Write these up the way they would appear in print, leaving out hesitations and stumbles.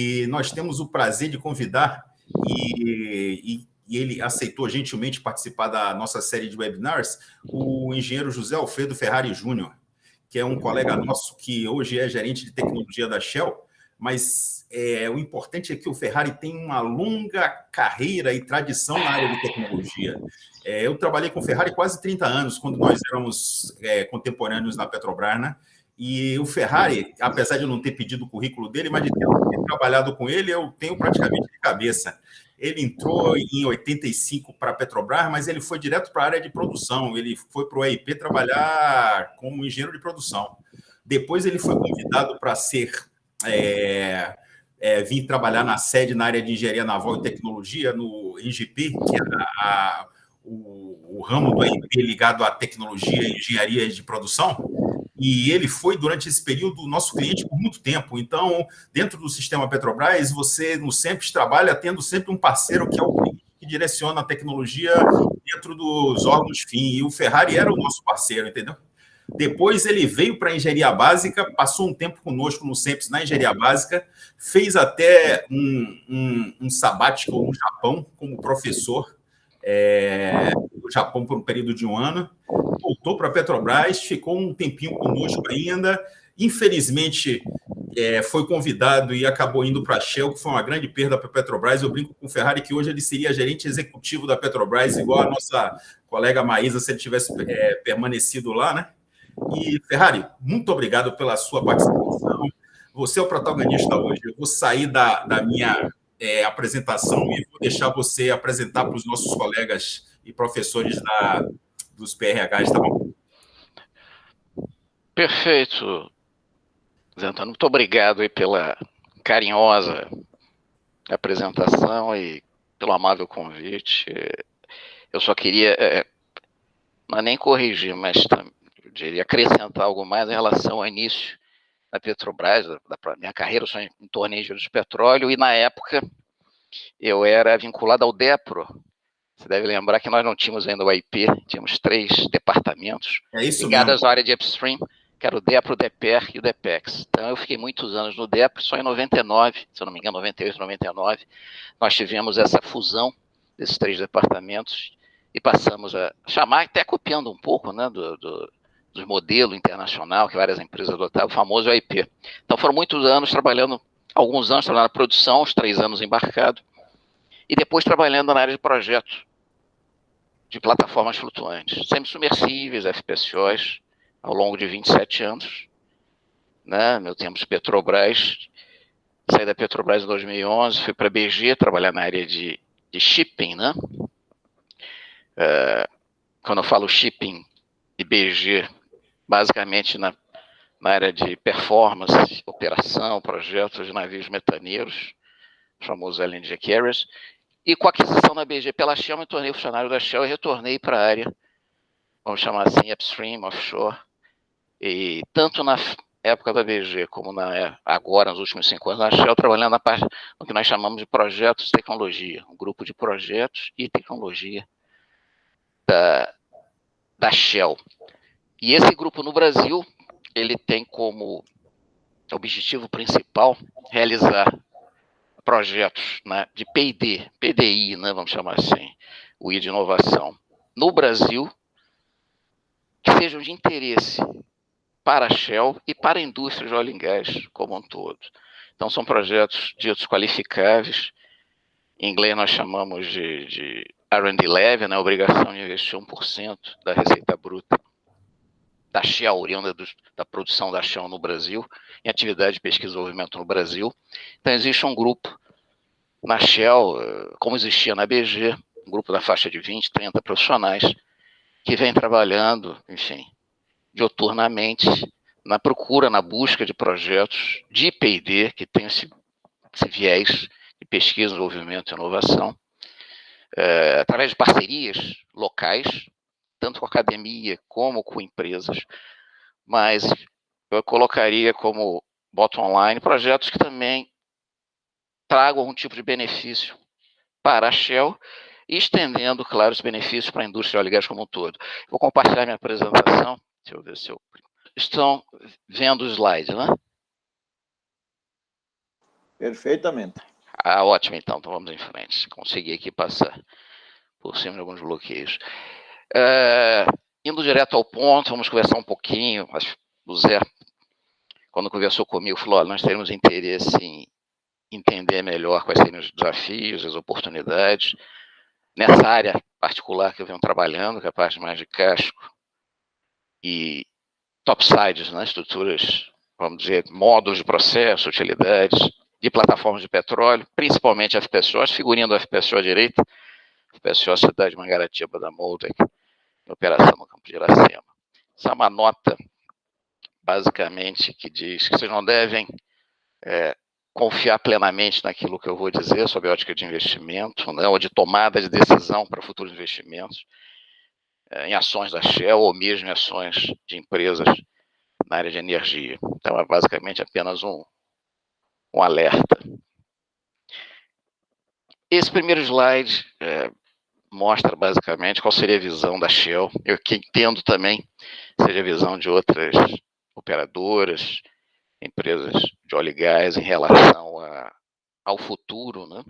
E nós temos o prazer de convidar, e ele aceitou gentilmente participar da nossa série de webinars, o engenheiro José Alfredo Ferrari Júnior, que é um colega nosso que hoje é gerente de tecnologia da Shell, mas o importante é que o Ferrari tem uma longa carreira e tradição na área de tecnologia. Eu trabalhei com o Ferrari quase 30 anos, quando nós éramos contemporâneos na Petrobras, né? E o Ferrari, apesar de eu não ter pedido o currículo dele, mas de ter trabalhado com ele, eu tenho praticamente de cabeça. Ele entrou em 85 para a Petrobras, mas ele foi direto para a área de produção. Ele foi para o EIP trabalhar como engenheiro de produção. Depois ele foi convidado para vir trabalhar na sede na área de engenharia naval e tecnologia, no INGP, que é o ramo do EIP ligado à tecnologia e engenharia de produção. E ele foi, durante esse período, nosso cliente por muito tempo. Então, dentro do sistema Petrobras, você no SEMPES trabalha tendo sempre um parceiro que é o cliente que direciona a tecnologia dentro dos órgãos FIM. E o Ferrari era o nosso parceiro, entendeu? Depois ele veio para a engenharia básica, passou um tempo conosco no SEMPES na engenharia básica, fez até um sabático no Japão como professor, no Japão por um período de 1 ano. Voltou para a Petrobras, ficou um tempinho conosco ainda. Infelizmente, foi convidado e acabou indo para a Shell, que foi uma grande perda para a Petrobras. Eu brinco com o Ferrari que hoje ele seria gerente executivo da Petrobras, igual a nossa colega Maísa, se ele tivesse permanecido lá, né? E, Ferrari, muito obrigado pela sua participação. Você é o protagonista hoje. Eu vou sair da minha apresentação e vou deixar você apresentar para os nossos colegas e professores dos PRHs, tá bom? Perfeito, Zé Antônio. Muito obrigado aí pela carinhosa apresentação e pelo amável convite. Eu só queria, não é nem corrigir, mas eu diria acrescentar algo mais em relação ao início da Petrobras, da minha carreira. Eu sou em torneio de petróleo e, na época, eu era vinculado ao DEPRO. Você deve lembrar que nós não tínhamos ainda o IP, tínhamos 3 departamentos ligados à área de upstream, que era o DEPRO, o DEPER e o DEPEX. Então, eu fiquei muitos anos no DEPRO, só em 99, se eu não me engano, 98, 99, nós tivemos essa fusão desses 3 departamentos e passamos a chamar, até copiando um pouco, né, do modelo internacional que várias empresas adotavam, o famoso IP. Então, foram muitos anos trabalhando, alguns anos trabalhando na produção, uns 3 anos embarcado, e depois trabalhando na área de projetos de plataformas flutuantes, semi-submersíveis, FPSOs, ao longo de 27 anos. Né? Meu tempo de Petrobras, saí da Petrobras em 2011, fui para a BG trabalhar na área de shipping. Né? Quando eu falo shipping e BG, basicamente na área de performance, operação, projetos de navios metaneiros, famosos LNG Carriers. E com a aquisição da BG pela Shell, me tornei funcionário da Shell e retornei para a área, vamos chamar assim, upstream, offshore. E tanto na época da BG como agora, nos últimos 5 anos, na Shell, trabalhando na parte do que nós chamamos de projetos de tecnologia, um grupo de projetos e tecnologia da Shell. E esse grupo no Brasil, ele tem como objetivo principal realizar projetos, né, de P&D, PDI, né, vamos chamar assim, o I de inovação, no Brasil, que sejam de interesse para a Shell e para a indústria de óleo e gás como um todo. Então, são projetos ditos qualificáveis, em inglês nós chamamos de R&D leve, né, obrigação de investir 1% da receita bruta da Shell, oriunda da produção da Shell no Brasil, em atividade de pesquisa e desenvolvimento no Brasil. Então, existe um grupo na Shell, como existia na BG, um grupo da faixa de 20, 30 profissionais, que vem trabalhando, enfim, dioturnamente, na procura, na busca de projetos de P&D, que tem esse viés de pesquisa, desenvolvimento e inovação, através de parcerias locais, tanto com a academia como com empresas, mas eu colocaria como bottom line projetos que também tragam algum tipo de benefício para a Shell e estendendo, claro, os benefícios para a indústria de óleo e gás como um todo. Vou compartilhar minha apresentação. Deixa eu ver se eu... Estão vendo o slide, né? Perfeitamente. Ótimo, então vamos em frente. Consegui aqui passar por cima de alguns bloqueios. Indo direto ao ponto, vamos conversar um pouquinho. O Zé, quando conversou comigo, falou: nós teremos interesse em entender melhor quais seriam os desafios, as oportunidades. Nessa área particular que eu venho trabalhando, que é a parte mais de casco e topsides, né, estruturas, vamos dizer, módulos de processo, utilidades, de plataformas de petróleo, principalmente FPSO, figurinha do FPSO à direita, FPSO Cidade de Mangaratiba da Moldec, em operação no campo de Iracema. Essa é uma nota, basicamente, que diz que vocês não devem confiar plenamente naquilo que eu vou dizer sobre a ótica de investimento, né, ou de tomada de decisão para futuros investimentos, em ações da Shell ou mesmo em ações de empresas na área de energia. Então, é basicamente apenas um alerta. Esse primeiro slide mostra basicamente qual seria a visão da Shell. Eu que entendo também seja a visão de outras operadoras, empresas de óleo e gás em relação ao futuro, né,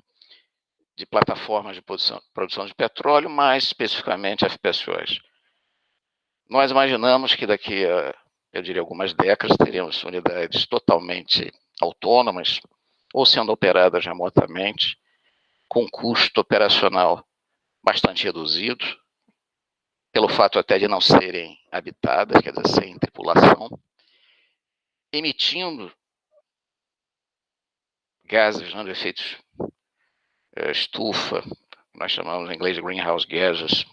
de plataformas de produção de petróleo, mais especificamente FPSOs. Nós imaginamos que daqui a, eu diria, algumas décadas, teremos unidades totalmente autônomas ou sendo operadas remotamente, com custo operacional bastante reduzido, pelo fato até de não serem habitadas, quer dizer, sem tripulação, emitindo gases, de efeitos estufa, nós chamamos em inglês de greenhouse gases,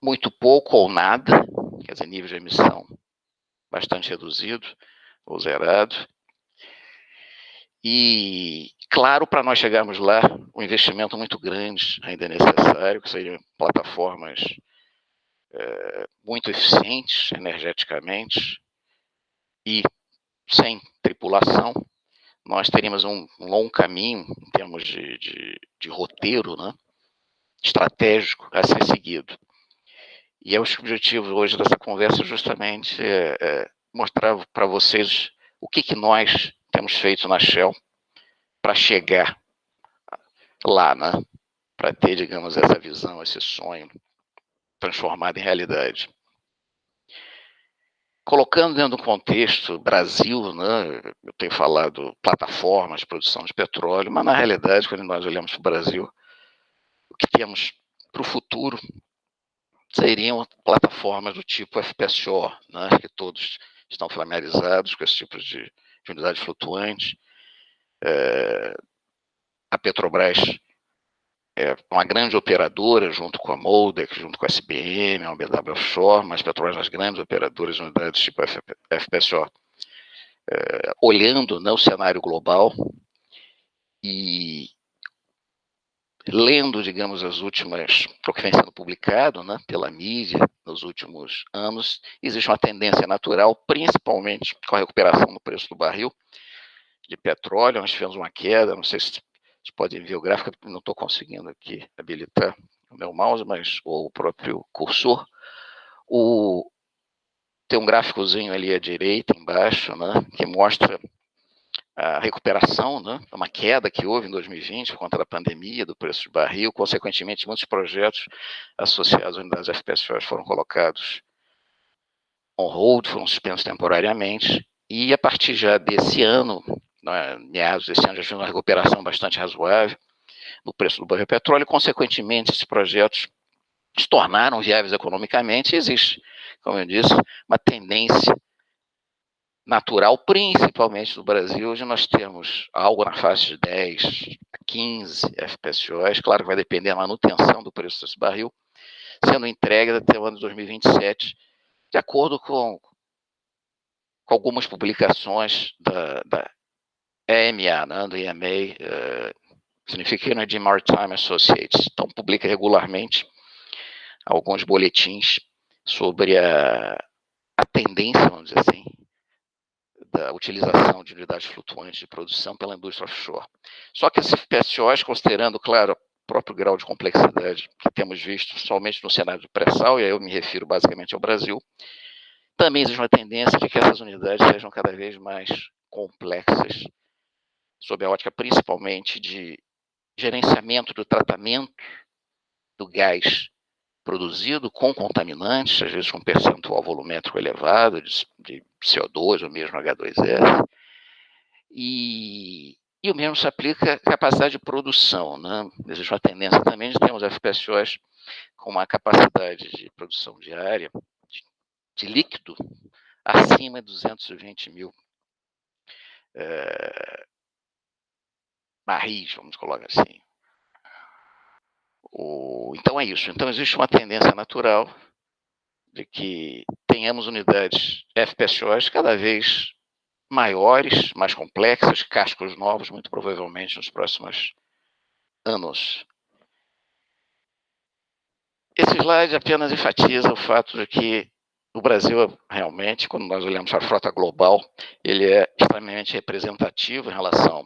muito pouco ou nada, quer dizer, nível de emissão bastante reduzido ou zerado. E, claro, para nós chegarmos lá, um investimento muito grande ainda é necessário, que seriam plataformas muito eficientes energeticamente e sem tripulação. Nós teríamos um longo caminho em termos de roteiro, né, estratégico a ser seguido. E é o objetivo hoje dessa conversa justamente mostrar para vocês o que nós temos feito na Shell para chegar lá, né, para ter, digamos, essa visão, esse sonho transformado em realidade. Colocando dentro do contexto Brasil, né, eu tenho falado plataformas de produção de petróleo, mas na realidade, quando nós olhamos para o Brasil, o que temos para o futuro seriam plataformas do tipo FPSO, né, que todos estão familiarizados com esse tipo de unidade flutuante. A Petrobras é uma grande operadora, junto com a Moldec, junto com a SBM, a BW Offshore, mas Petrobras é as grandes operadoras de unidades tipo FPSO, olhando, né, o cenário global e lendo, digamos, as últimas, o que vem sendo publicado, né, pela mídia nos últimos anos, existe uma tendência natural, principalmente com a recuperação do preço do barril de petróleo. Nós tivemos uma queda, não sei se vocês podem ver o gráfico, não estou conseguindo aqui habilitar o meu mouse, mas o próprio cursor. Tem um gráficozinho ali à direita, embaixo, né, que mostra a recuperação, né, uma queda que houve em 2020 por conta da pandemia, do preço do barril. Consequentemente, muitos projetos associados às unidades FPSOs foram colocados on hold, foram suspensos temporariamente, e a partir já desse ano, meados desse ano, já tivemos uma recuperação bastante razoável no preço do barril de petróleo, e consequentemente esses projetos se tornaram viáveis economicamente, e existe, como eu disse, uma tendência natural, principalmente no Brasil, onde nós temos algo na faixa de 10 a 15 FPSOs, claro que vai depender da manutenção do preço desse barril, sendo entregue até o ano de 2027, de acordo com algumas publicações da EMA, né, do EMA, significa Energy Maritime Associates. Então, publica regularmente alguns boletins sobre a tendência, vamos dizer assim, da utilização de unidades flutuantes de produção pela indústria offshore. Só que esses FPSOs, considerando, claro, o próprio grau de complexidade que temos visto somente no cenário de pré-sal, e aí eu me refiro basicamente ao Brasil, também existe uma tendência de que essas unidades sejam cada vez mais complexas sob a ótica principalmente de gerenciamento do tratamento do gás produzido com contaminantes, às vezes com percentual volumétrico elevado de CO2 ou mesmo H2S, e o mesmo se aplica à capacidade de produção, né? Existe uma tendência também de termos FPSOs com uma capacidade de produção diária de líquido acima de 220 mil barris, vamos colocar assim. Então é isso. Então existe uma tendência natural de que tenhamos unidades FPSOs cada vez maiores, mais complexas, cascos novos, muito provavelmente nos próximos anos. Esse slide apenas enfatiza o fato de que o Brasil, realmente, quando nós olhamos para a frota global, ele é extremamente representativo em relação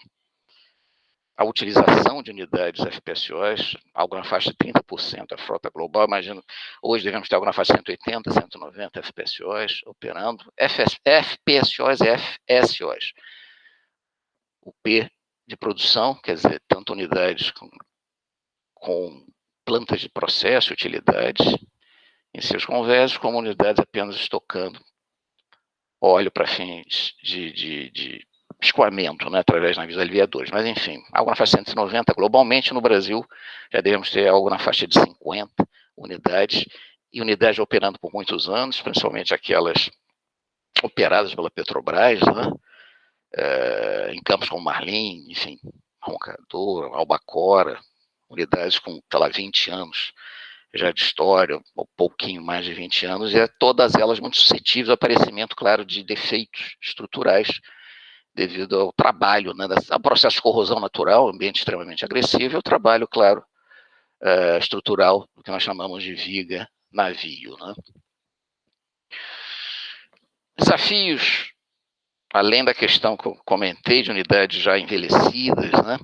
à utilização de unidades FPSOs, algo na faixa de 30% da frota global. Imagino, hoje devemos ter algo na faixa de 180, 190 FPSOs operando. FPSOs e FSOs. O P de produção, quer dizer, tanto unidades com plantas de processo e utilidades em seus convés, como unidades apenas estocando óleo para fins de escoamento, né, através de navios aliviadores. Mas, enfim, algo na faixa de 190 globalmente. No Brasil, já devemos ter algo na faixa de 50 unidades, e unidades operando por muitos anos, principalmente aquelas operadas pela Petrobras, né, em campos como Marlim, enfim, Roncador, Albacora, unidades com, sei lá, 20 anos já de história, um pouquinho mais de 20 anos, e todas elas muito suscetíveis ao aparecimento, claro, de defeitos estruturais devido ao trabalho, né, ao processo de corrosão natural, ambiente extremamente agressivo, e ao trabalho, claro, estrutural, do que nós chamamos de viga navio. Né. Desafios, além da questão que eu comentei de unidades já envelhecidas, né,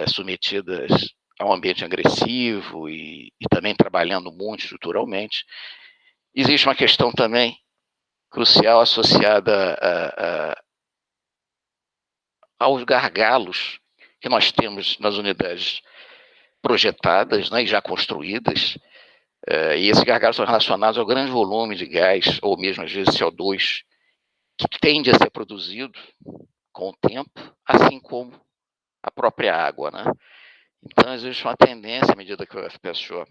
submetidas a um ambiente agressivo e também trabalhando muito estruturalmente, existe uma questão também crucial associada aos gargalos que nós temos nas unidades projetadas, né, e já construídas, e esses gargalos são relacionados ao grande volume de gás, ou mesmo às vezes CO2, que tende a ser produzido com o tempo, assim como a própria água, né? Então existe uma tendência, à medida que o FPSO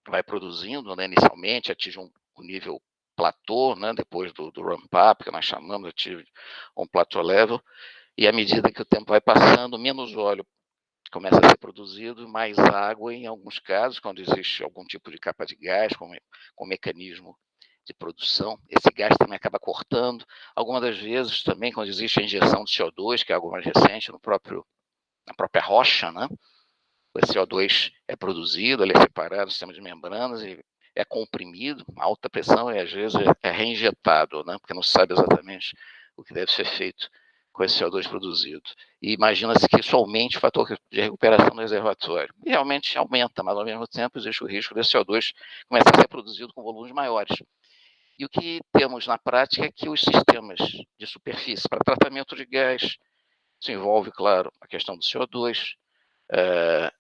vai produzindo, né, inicialmente atinge um nível platô, né, depois do ramp-up, que nós chamamos, atinge um platô level, e à medida que o tempo vai passando, menos óleo começa a ser produzido, mais água, em alguns casos, quando existe algum tipo de capa de gás, com mecanismo de produção, esse gás também acaba cortando. Algumas das vezes também, quando existe a injeção de CO2, que é algo mais recente, na própria rocha, né? O CO2 é produzido, ele é separado do sistema de membranas e é comprimido a alta pressão, e às vezes é reinjetado, né? Porque não sabe exatamente o que deve ser feito com esse CO2 produzido. E imagina-se que isso aumente o fator de recuperação do reservatório. E realmente aumenta, mas ao mesmo tempo existe o risco desse CO2 começar a ser produzido com volumes maiores. E o que temos na prática é que os sistemas de superfície para tratamento de gás, isso envolve, claro, a questão do CO2,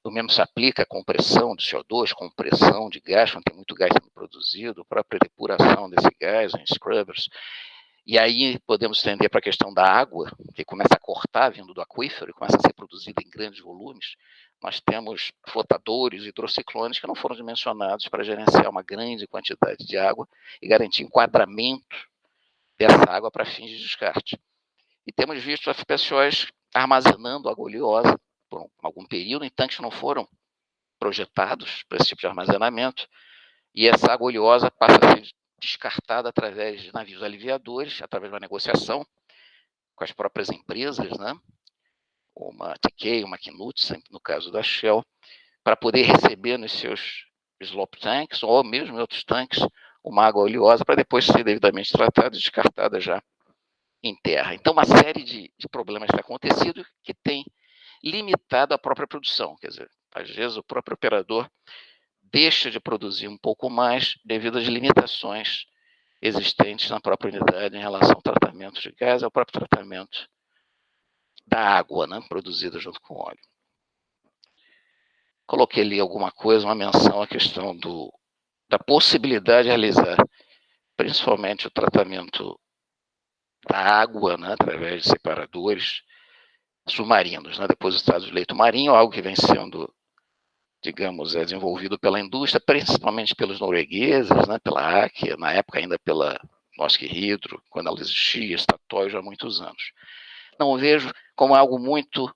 o mesmo se aplica à compressão de CO2, compressão de gás, quando tem muito gás sendo produzido, a própria depuração desse gás em scrubbers. E aí podemos estender para a questão da água, que começa a cortar vindo do aquífero e começa a ser produzida em grandes volumes. Nós temos flotadores, hidrociclones que não foram dimensionados para gerenciar uma grande quantidade de água e garantir enquadramento dessa água para fins de descarte. E temos visto FPSOs armazenando água oleosa por algum período em tanques que não foram projetados para esse tipo de armazenamento, e essa água oleosa passa a ser descartada através de navios aliviadores, através de uma negociação com as próprias empresas, né? Uma TK, uma Knutsen, no caso da Shell, para poder receber nos seus slop tanks, ou mesmo em outros tanques, uma água oleosa para depois ser devidamente tratada e descartada já em terra. Então, uma série de problemas têm acontecido que tem limitado a própria produção. Quer dizer, às vezes o próprio operador deixa de produzir um pouco mais devido às limitações existentes na própria unidade em relação ao tratamento de gás, ao próprio tratamento da água, né, produzida junto com o óleo. Coloquei ali alguma coisa, uma menção à questão da possibilidade de realizar, principalmente o tratamento da água, né, através de separadores submarinos, né, depositados de leito marinho, algo que vem sendo, digamos, desenvolvido pela indústria, principalmente pelos noruegueses, né, pela Aker, na época ainda pela Norsk Hydro, quando ela existia, Statoil, já há muitos anos. Não vejo como algo muito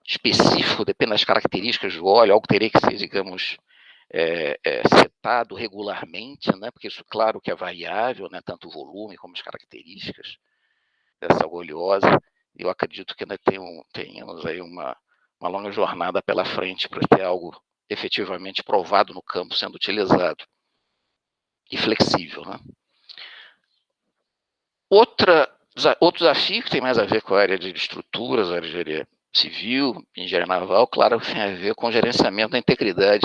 específico, depende das características do óleo, algo teria que ser, digamos, setado regularmente, né? Porque isso, claro, que é variável, né? Tanto o volume como as características dessa oleosa. Eu acredito que ainda tenhamos aí uma longa jornada pela frente para ter algo efetivamente provado no campo sendo utilizado e flexível, né? Outro desafio que tem mais a ver com a área de estruturas, a área de engenharia civil, engenharia naval, claro, tem a ver com o gerenciamento da integridade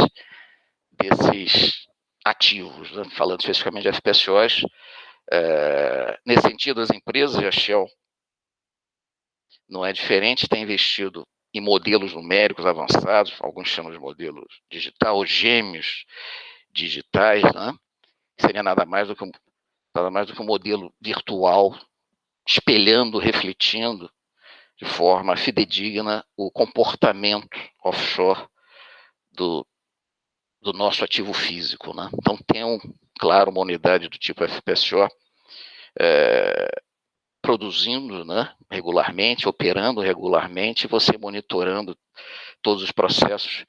desses ativos, né? Falando especificamente de FPSOs. Nesse sentido, as empresas, e a Shell não é diferente, tem investido em modelos numéricos avançados, alguns chamam de modelos digital, ou gêmeos digitais, né? Que seria nada mais do que um modelo virtual, espelhando, refletindo de forma fidedigna o comportamento offshore do nosso ativo físico, né? Então tem, claro, uma unidade do tipo FPSO produzindo, né, regularmente, operando regularmente, você monitorando todos os processos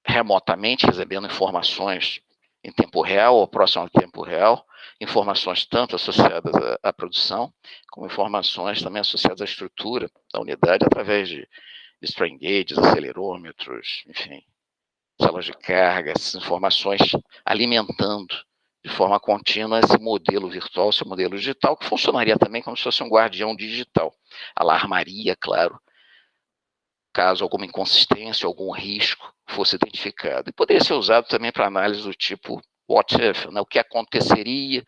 remotamente, recebendo informações em tempo real ou próximo ao tempo real, informações tanto associadas à produção, como informações também associadas à estrutura da unidade, através de strain gauges, acelerômetros, enfim, salas de carga, essas informações alimentando de forma contínua esse modelo virtual, esse modelo digital, que funcionaria também como se fosse um guardião digital. Alarmaria, claro, caso alguma inconsistência, algum risco fosse identificado. E poderia ser usado também para análise do tipo what if, né? O que aconteceria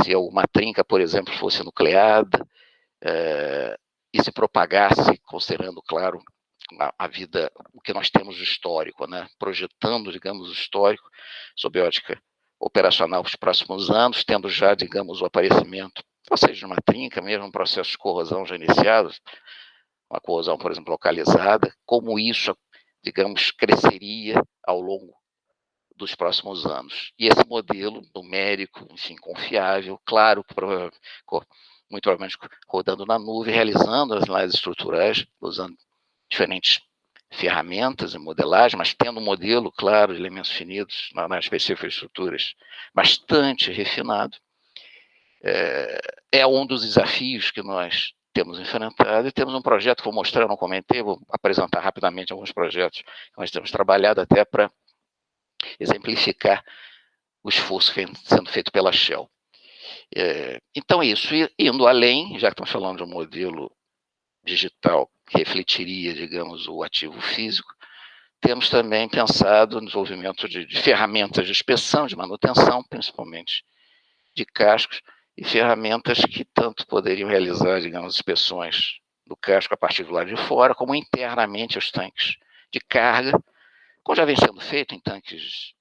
se uma trinca, por exemplo, fosse nucleada e se propagasse, considerando, claro, a vida, o que nós temos de histórico, né? Projetando, digamos, o histórico sob ótica operacional para os próximos anos, tendo já, digamos, o aparecimento, ou seja, de uma trinca, mesmo um processo de corrosão já iniciado, uma corrosão, por exemplo, localizada, como isso, digamos, cresceria ao longo dos próximos anos. E esse modelo numérico, enfim, confiável, claro, muito provavelmente rodando na nuvem, realizando as análises estruturais, usando diferentes ferramentas e modelagem, mas tendo um modelo, claro, de elementos finitos, nas específicas estruturas, bastante refinado. É um dos desafios que nós temos enfrentado, e temos um projeto que vou mostrar, eu não comentei, vou apresentar rapidamente alguns projetos que nós temos trabalhado até para exemplificar o esforço sendo feito pela Shell. Então é isso, indo além, já que estamos falando de um modelo digital que refletiria, digamos, o ativo físico, temos também pensado no desenvolvimento de ferramentas de inspeção, de manutenção, principalmente de cascos, e ferramentas que tanto poderiam realizar, digamos, inspeções do casco a partir do lado de fora, como internamente os tanques de carga, como já vem sendo feito em tanques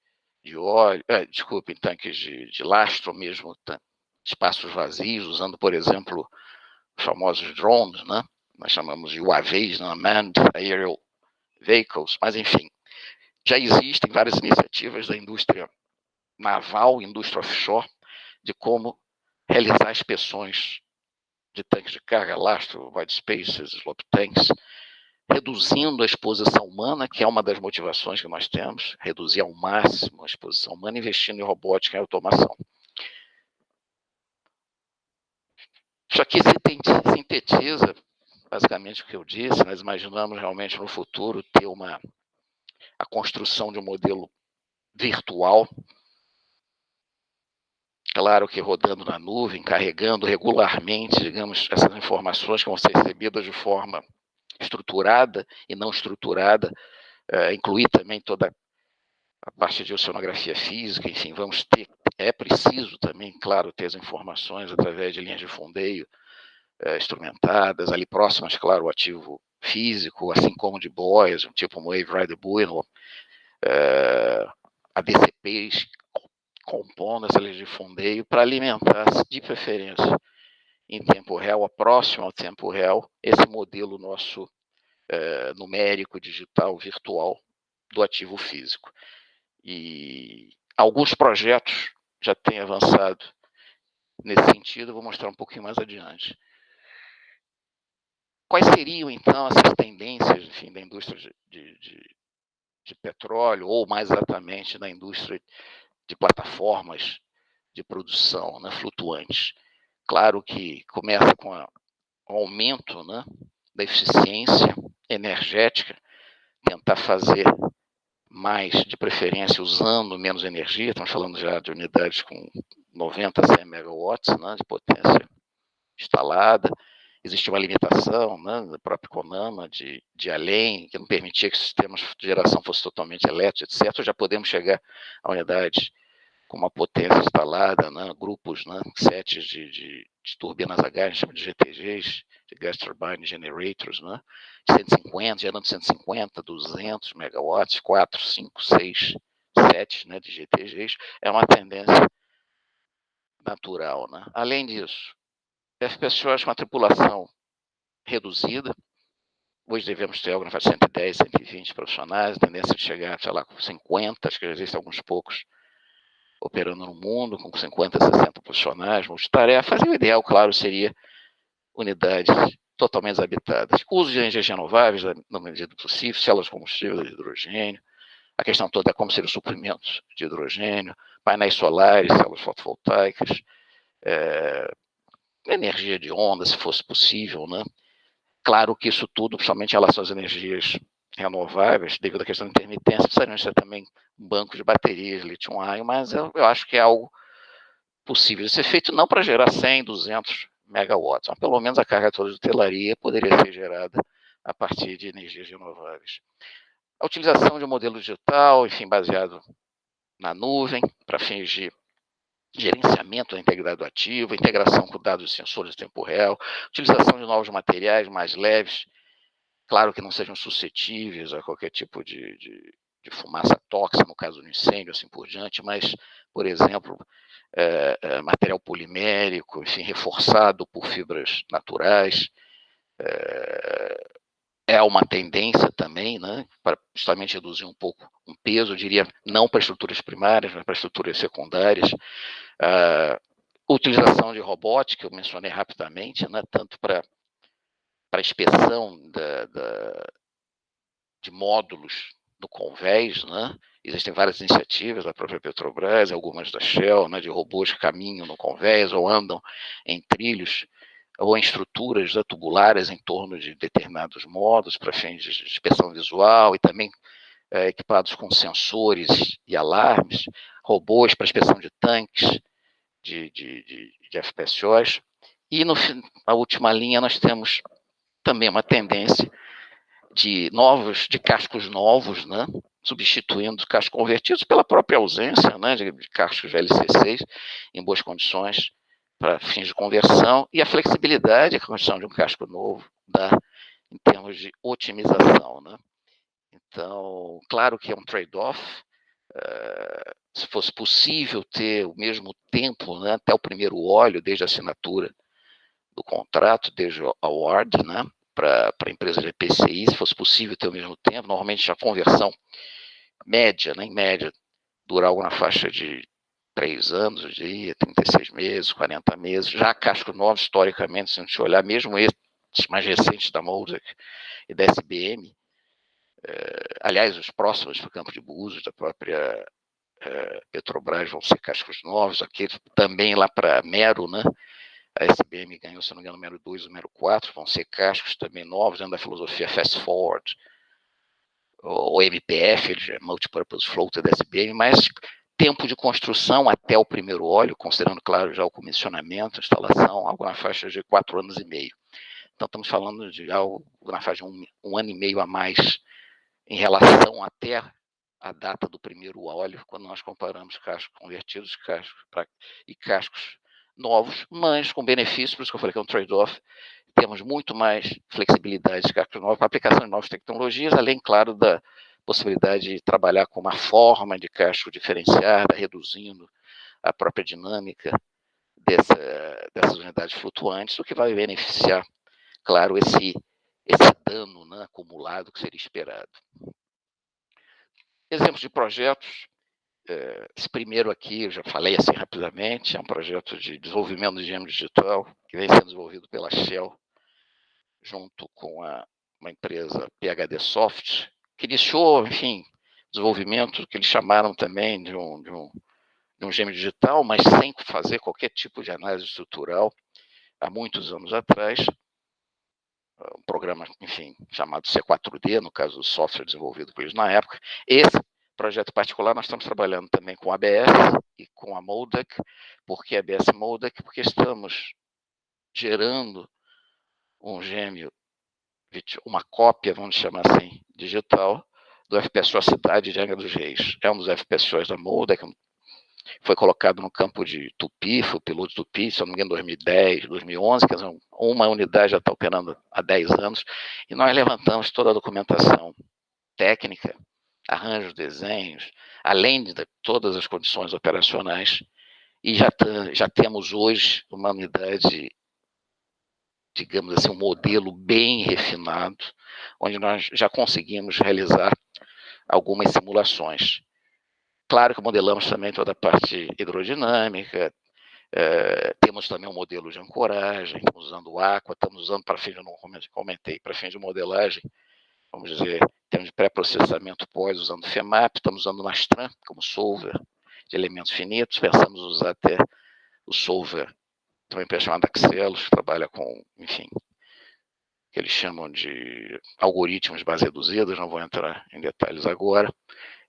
de óleo, em tanques de lastro mesmo, espaços vazios, usando, por exemplo, os famosos drones, né? Nós chamamos de UAVs, né? Unmanned Aerial Vehicles, mas enfim, já existem várias iniciativas da indústria naval, indústria offshore, de como realizar inspeções de tanques de carga, lastro, white spaces, slope tanks, reduzindo a exposição humana, que é uma das motivações que nós temos, reduzir ao máximo a exposição humana, investindo em robótica e automação. Isso aqui sintetiza basicamente o que eu disse. Nós imaginamos realmente no futuro ter a construção de um modelo virtual, claro que rodando na nuvem, carregando regularmente, digamos, essas informações que vão ser recebidas de forma estruturada e não estruturada, incluir também toda a parte de oceanografia física, enfim, é preciso também, claro, ter as informações através de linhas de fondeio instrumentadas, ali próximas, claro, o ativo físico, assim como de boias, um tipo Wave Rider Bueno, ADCPs compondo essa linha de fundeio para alimentar, de preferência, em tempo real, próximo ao tempo real, esse modelo nosso numérico, digital, virtual do ativo físico. E alguns projetos já têm avançado nesse sentido, eu vou mostrar um pouquinho mais adiante. Quais seriam, então, essas tendências, enfim, da indústria de petróleo, ou mais exatamente da indústria de plataformas de produção, né, flutuantes? Claro que começa com o aumento, né, da eficiência energética, tentar fazer mais, de preferência, usando menos energia. Estamos falando já de unidades com 90 a 100 megawatts, né, de potência instalada. Existia uma limitação, né, da própria CONAMA de além, que não permitia que os sistemas de geração fossem totalmente elétricos, etc. Já podemos chegar a unidades com uma potência instalada, né, grupos, né, sets de turbinas a gás, a gente chama de GTGs, de Gas Turbine Generators, né, de 150, gerando 150, 200 megawatts, 4, 5, 6, 7, né, de GTGs, é uma tendência natural, né. Além disso, FPSOs com a tripulação reduzida, hoje devemos ter algo na faixa de 110, 120 profissionais, a tendência de chegar, sei lá, com 50, acho que já existem alguns poucos operando no mundo, com 50, 60 profissionais, multitarefas, e o ideal, claro, seria unidades totalmente desabitadas. Uso de energias renováveis, na medida do possível, células de combustível de hidrogênio, a questão toda é como ser o suprimento de hidrogênio, painéis solares, células fotovoltaicas, energia de onda, se fosse possível, né? Claro que isso tudo, principalmente em relação às energias renováveis, devido à questão da intermitência, precisariam ser também um banco de baterias, lítio-íon, mas eu acho que é algo possível de ser feito, não para gerar 100, 200 megawatts, mas pelo menos a carga toda de hotelaria poderia ser gerada a partir de energias renováveis. A utilização de um modelo digital, enfim, baseado na nuvem, para fins de gerenciamento da integridade do ativo, integração com dados de sensores em tempo real, utilização de novos materiais mais leves, claro que não sejam suscetíveis a qualquer tipo de fumaça tóxica, no caso do incêndio, assim por diante, mas, por exemplo, material polimérico, enfim, reforçado por fibras naturais, é uma tendência também, né, para justamente reduzir um pouco um peso, eu diria, não para estruturas primárias, mas para estruturas secundárias. Utilização de robótica, eu mencionei rapidamente, né, tanto para inspeção de módulos no convés, né? Existem várias iniciativas da própria Petrobras, algumas da Shell, né, de robôs que caminham no convés ou andam em trilhos ou em estruturas tubulares em torno de determinados módulos para fins de inspeção visual e também equipados com sensores e alarmes, robôs para inspeção de tanques de FPSOs. E na última linha nós temos também uma tendência de cascos novos, né, substituindo cascos convertidos pela própria ausência, né, de cascos VLCCs em boas condições para fins de conversão, e a flexibilidade que a construção de um casco novo dá em termos de otimização, né. Então, claro que é um trade-off. Se fosse possível ter o mesmo tempo, né, até o primeiro óleo, desde a assinatura do contrato, desde o award, né, para a empresa de EPCI, se fosse possível ter o mesmo tempo, normalmente a conversão média, né, em média, dura algo na faixa de 3 anos, eu diria, 36 meses, 40 meses. Já casco novo, historicamente, se a gente olhar, mesmo esses mais recentes da Moldec e da SBM, aliás, os próximos para o campo de Búzios, da própria Petrobras, vão ser cascos novos, aqueles também lá para Mero, né? A SBM ganhou, se não me engano, o número 2 e o número 4, vão ser cascos também novos, dentro da filosofia Fast Forward, o MPF, ele é Multipurpose Floater da SBM, mas tempo de construção até o primeiro óleo, considerando, claro, já o comissionamento, a instalação, algo na faixa de 4 anos e meio. Então, estamos falando de algo na faixa de um ano e meio a mais em relação até a data do primeiro óleo, quando nós comparamos cascos convertidos e cascos novos, mas com benefícios, por isso que eu falei que é um trade-off. Temos muito mais flexibilidade de cálculo novo para aplicação de novas tecnologias, além, claro, da possibilidade de trabalhar com uma forma de cash flow diferenciada, reduzindo a própria dinâmica dessas unidades flutuantes, o que vai beneficiar, claro, esse dano, né, acumulado que seria esperado. Exemplos de projetos. Esse primeiro aqui, eu já falei assim rapidamente, é um projeto de desenvolvimento de gêmeo digital, que vem sendo desenvolvido pela Shell, junto com uma empresa PHD Soft, que iniciou, enfim, desenvolvimento que eles chamaram também de um gêmeo digital, mas sem fazer qualquer tipo de análise estrutural, há muitos anos atrás, um programa, enfim, chamado C4D, no caso do software desenvolvido por eles na época. Esse projeto particular nós estamos trabalhando também com a ABS e com a Moldec. Por que ABS e Moldec? Porque estamos gerando um gêmeo, uma cópia, vamos chamar assim, digital, do FPSO Cidade de Angra dos Reis. É um dos FPSOs da Moldec, foi colocado no campo de Tupi, foi o piloto de Tupi, se eu não me engano, em 2010, 2011, quer dizer, uma unidade já está operando há 10 anos, e nós levantamos toda a documentação técnica, arranjos, desenhos, além de todas as condições operacionais, e já temos hoje uma unidade, digamos assim, um modelo bem refinado, onde nós já conseguimos realizar algumas simulações. Claro que modelamos também toda a parte hidrodinâmica, temos também um modelo de ancoragem, estamos usando o Aqua, estamos usando para fins, eu não comentei, para fins de modelagem, vamos dizer, temos de pré-processamento pós, usando FEMAP, estamos usando o Nastran como solver de elementos finitos, pensamos usar até o solver, também empresa chamada Axelos, que trabalha com, enfim, que eles chamam de algoritmos de base reduzidas, não vou entrar em detalhes agora.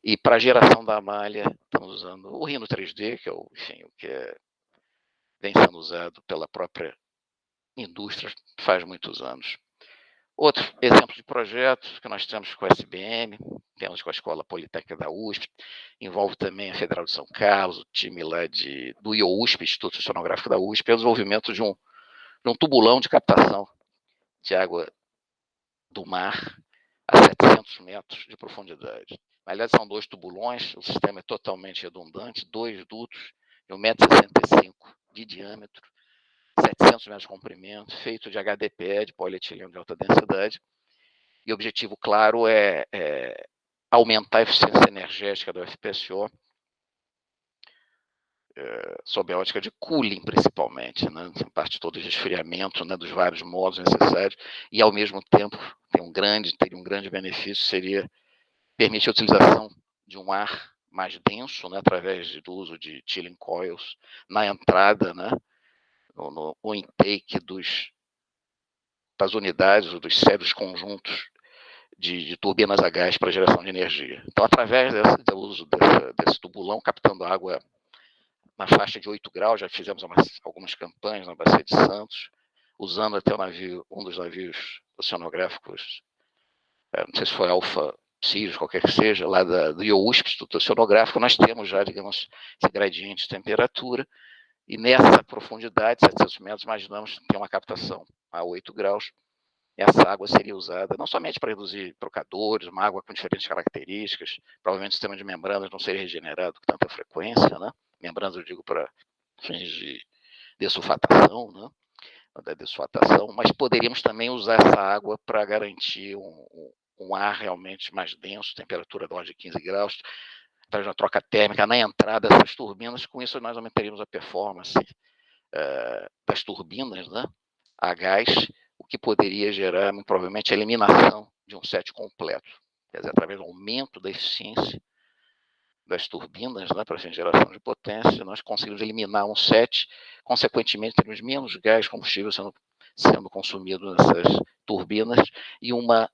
E para a geração da malha, estamos usando o Rhino 3D, que é o que vem sendo usado pela própria indústria faz muitos anos. Outro exemplo de projetos que nós temos com a SBM, temos com a Escola Politécnica da USP, envolve também a Federal de São Carlos, o time lá do IOUSP, Instituto Oceanográfico da USP, é o desenvolvimento de um tubulão de captação de água do mar a 700 metros de profundidade. Na verdade, são 2 tubulões, o sistema é totalmente redundante, 2 dutos de 1,65 m de diâmetro, 700 metros de comprimento, feito de HDPE, de polietileno de alta densidade. E o objetivo, claro, é aumentar a eficiência energética do FPSO, sob a ótica de cooling, principalmente, né? A parte toda de resfriamento, né, dos vários modos necessários, e, ao mesmo tempo, teria um grande benefício, seria permitir a utilização de um ar mais denso, né, através do uso de chilling coils na entrada, né, no intake das unidades, dos conjuntos de turbinas a gás para geração de energia. Então, através do uso desse tubulão, captando água na faixa de 8 graus, já fizemos algumas campanhas na Bacia de Santos, usando até um dos navios oceanográficos, não sei se foi Alfa Sirius, qualquer que seja, lá do IOUSP, Instituto Oceanográfico, nós temos já, digamos, esse gradiente de temperatura, e nessa profundidade, 700 metros, imaginamos ter uma captação a 8 graus, essa água seria usada não somente para reduzir trocadores, uma água com diferentes características, provavelmente o sistema de membranas não seria regenerado com tanta frequência, né? Membranas, eu digo, para fins de dessulfatação, né? Da dessulfatação, mas poderíamos também usar essa água para garantir um ar realmente mais denso, temperatura da ordem de 15 graus, através de uma troca térmica na entrada dessas turbinas. Com isso, nós aumentaríamos a performance das turbinas, né, a gás, o que poderia gerar, provavelmente, a eliminação de um set completo. Quer dizer, através do aumento da eficiência das turbinas, né, para a geração de potência, nós conseguimos eliminar um set, consequentemente, teremos menos gás combustível sendo consumido nessas turbinas e uma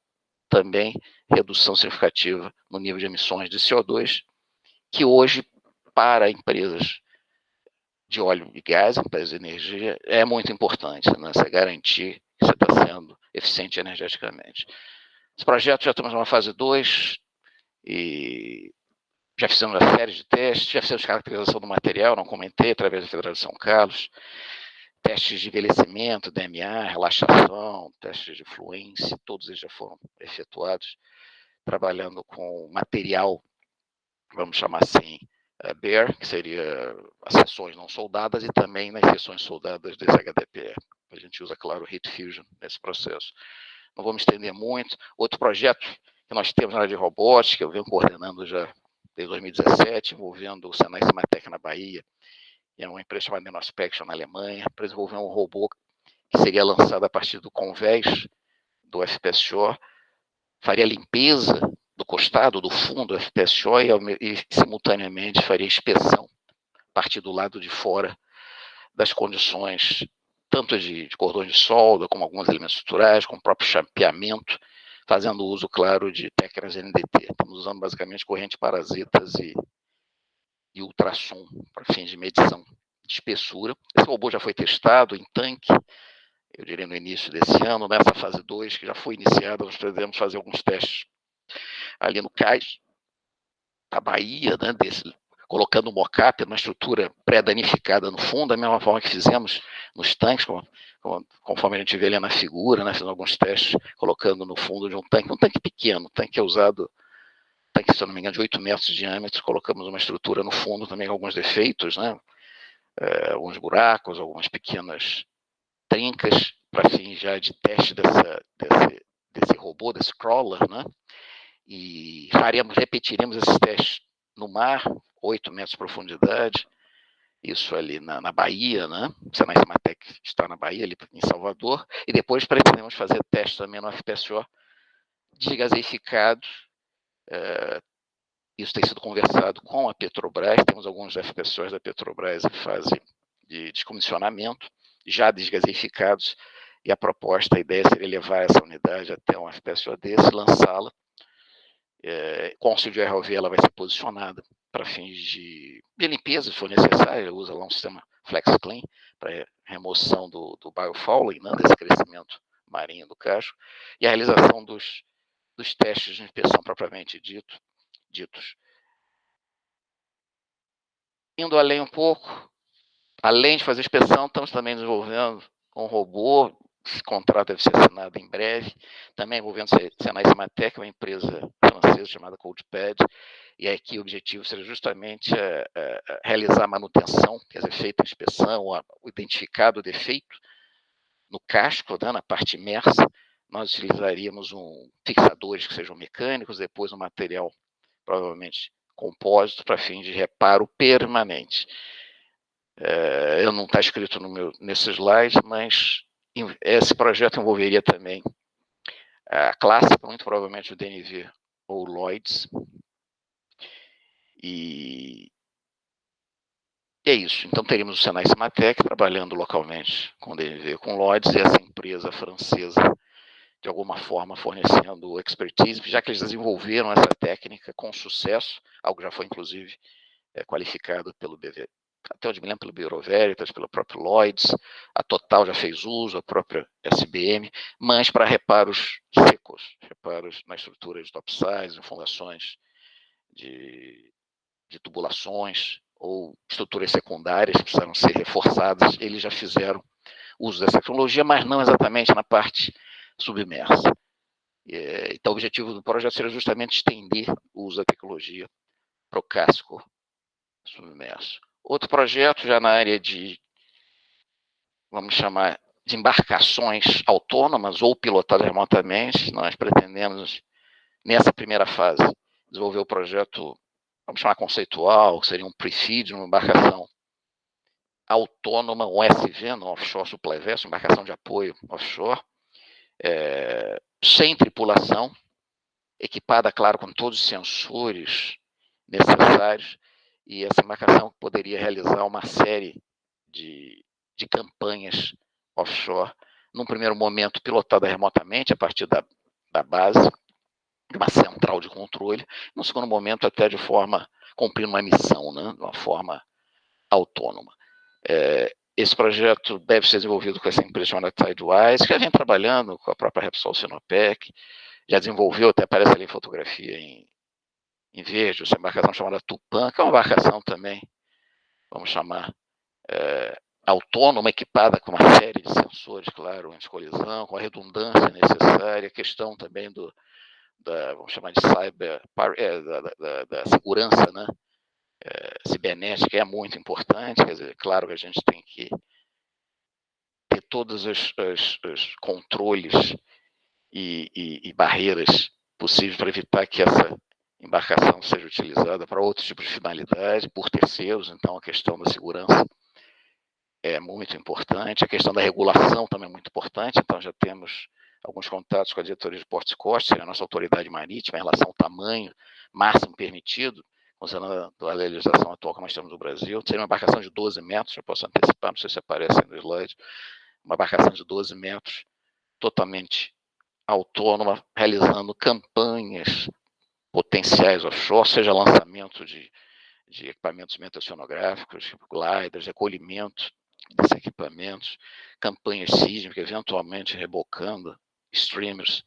também redução significativa no nível de emissões de CO2, que hoje, para empresas de óleo e gás, empresas de energia, é muito importante, né? Você garantir que você está sendo eficiente energeticamente. Esse projeto já estamos numa fase 2 e Já fizemos uma série de testes, já fizemos caracterização do material, não comentei, através da Federal de São Carlos, testes de envelhecimento, DMA, relaxação, testes de fluência, todos eles já foram efetuados, trabalhando com material, vamos chamar assim, bare, que seria as seções não soldadas, e também nas seções soldadas desse HDPE. A gente usa, claro, o Heat Fusion nesse processo. Não vou me estender muito. Outro projeto que nós temos na área de robótica, eu venho coordenando já desde 2017, envolvendo o Senai Cimatec na Bahia, e é uma empresa chamada Nenospection na Alemanha, para desenvolver um robô que seria lançado a partir do convés do FPS Shore, faria limpeza do costado, do fundo do FPS Shore e simultaneamente faria inspeção a partir do lado de fora das condições, tanto de cordões de solda, como alguns elementos estruturais, com o próprio chapeamento, fazendo uso, claro, de técnicas NDT. Estamos usando basicamente correntes parasitas e ultrassom para fins de medição de espessura. Esse robô já foi testado em tanque, eu diria no início desse ano. Nessa fase 2, que já foi iniciada, nós pretendemos fazer alguns testes ali no cais da Bahia, né, colocando um mock-up, uma estrutura pré-danificada no fundo, da mesma forma que fizemos nos tanques, conforme a gente vê ali na figura, né, fizemos alguns testes colocando no fundo de um tanque pequeno, um tanque usado, tanque, se eu não me engano, de 8 metros de diâmetro, colocamos uma estrutura no fundo também com alguns defeitos, né, alguns buracos, algumas pequenas trincas, para fins já de teste desse robô, desse crawler, né, e repetiremos esses testes no mar, 8 metros de profundidade, isso ali na Bahia, né? O Senai Cimatec está na Bahia, ali em Salvador, e depois pretendemos fazer testes também no FPSO de gaseificados. Isso tem sido conversado com a Petrobras, temos alguns FPSOs da Petrobras em fase de descomissionamento, já desgaseificados, e a ideia seria levar essa unidade até um FPSO desse, lançá-la. Com auxílio de ROV, ela vai ser posicionada para fins de limpeza, se for necessário, usa lá um sistema FlexClean para remoção do biofouling, né, desse crescimento marinho do casco, e a realização dos testes de inspeção propriamente ditos. Indo além um pouco, além de fazer inspeção, estamos também desenvolvendo um robô. Esse contrato deve ser assinado em breve, também envolvendo Senai Cimatec, uma empresa francesa chamada CodePad, e aqui o objetivo seria justamente realizar a manutenção, quer dizer, feita a inspeção, o identificado defeito no casco, né, na parte imersa. Nós utilizaríamos fixadores que sejam mecânicos, depois um material provavelmente compósito para fim de reparo permanente. Eu não está escrito nesse slide, mas esse projeto envolveria também a classe, muito provavelmente o DNV ou o Lloyds. E é isso. Então teríamos o Senai Cimatec trabalhando localmente com o DNV, com o Lloyds, e essa empresa francesa, de alguma forma, fornecendo expertise, já que eles desenvolveram essa técnica com sucesso, algo já foi, inclusive, qualificado pelo BV, até onde me lembro, pelo Bureau Veritas, pelo próprio Lloyds. A Total já fez uso, a própria SBM, mas para reparos secos, reparos na estrutura de topsides, em fundações de tubulações ou estruturas secundárias que precisaram ser reforçadas, eles já fizeram uso dessa tecnologia, mas não exatamente na parte submersa. Então, o objetivo do projeto seria justamente estender o uso da tecnologia para o casco submerso. Outro projeto já na área de, vamos chamar, de embarcações autônomas ou pilotadas remotamente. Nós pretendemos, nessa primeira fase, desenvolver o projeto, vamos chamar conceitual, que seria um pre-feed, uma embarcação autônoma, um SV, no offshore supply vessel, embarcação de apoio offshore, sem tripulação, equipada, claro, com todos os sensores necessários, e essa embarcação poderia realizar uma série de campanhas offshore, num primeiro momento pilotada remotamente, a partir da base, de uma central de controle, no segundo momento até de forma, cumprindo uma missão, né, de uma forma autônoma. Esse projeto deve ser desenvolvido com essa empresa chamada Tidewise, que já vem trabalhando com a própria Repsol Sinopec, já desenvolveu, até aparece ali fotografia em em verde, essa embarcação chamada Tupã, que é uma embarcação também, vamos chamar, autônoma, equipada com uma série de sensores, claro, anti-colisão, com a redundância necessária, a questão também vamos chamar de cyber, da segurança, né? Cibernética é muito importante, quer dizer, claro que a gente tem que ter todos os controles e barreiras possíveis para evitar que essa embarcação seja utilizada para outros tipos de finalidade, por terceiros. Então, a questão da segurança é muito importante, a questão da regulação também é muito importante. Então, já temos alguns contatos com a diretoria de Portos e Costas, a nossa autoridade marítima, em relação ao tamanho máximo permitido, considerando a legislação atual que nós temos no Brasil. Seria uma embarcação de 12 metros, já posso antecipar, não sei se aparece aí no slide, uma embarcação de 12 metros, totalmente autônoma, realizando campanhas potenciais offshore, seja lançamento de equipamentos meteoceanográficos, gliders, recolhimento desses equipamentos, campanhas sísmicas, eventualmente rebocando streamers,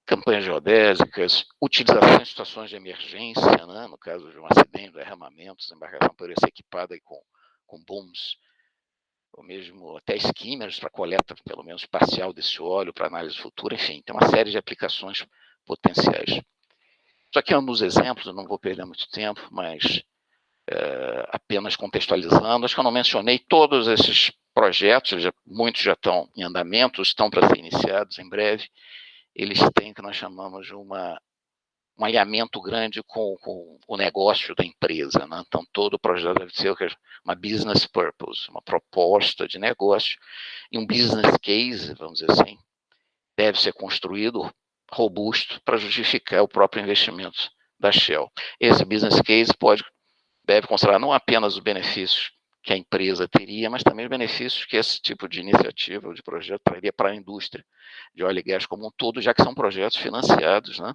campanhas geodésicas, utilização em situações de emergência, né? No caso de um acidente, derramamentos, a embarcação poderia ser equipada com booms, ou mesmo até skimmers para coleta, pelo menos parcial, desse óleo para análise futura. Enfim, tem uma série de aplicações potenciais. Isso aqui é um dos exemplos, eu não vou perder muito tempo, mas apenas contextualizando. Acho que eu não mencionei todos esses projetos, muitos já estão em andamento, estão para ser iniciados em breve. Eles têm o que nós chamamos de um alinhamento grande com o negócio da empresa, né? Então, todo o projeto deve ser uma business purpose, uma proposta de negócio, e um business case, vamos dizer assim, deve ser construído robusto para justificar o próprio investimento da Shell. Esse business case deve considerar não apenas os benefícios que a empresa teria, mas também os benefícios que esse tipo de iniciativa ou de projeto traria para a indústria de óleo e gás como um todo, já que são projetos financiados, né,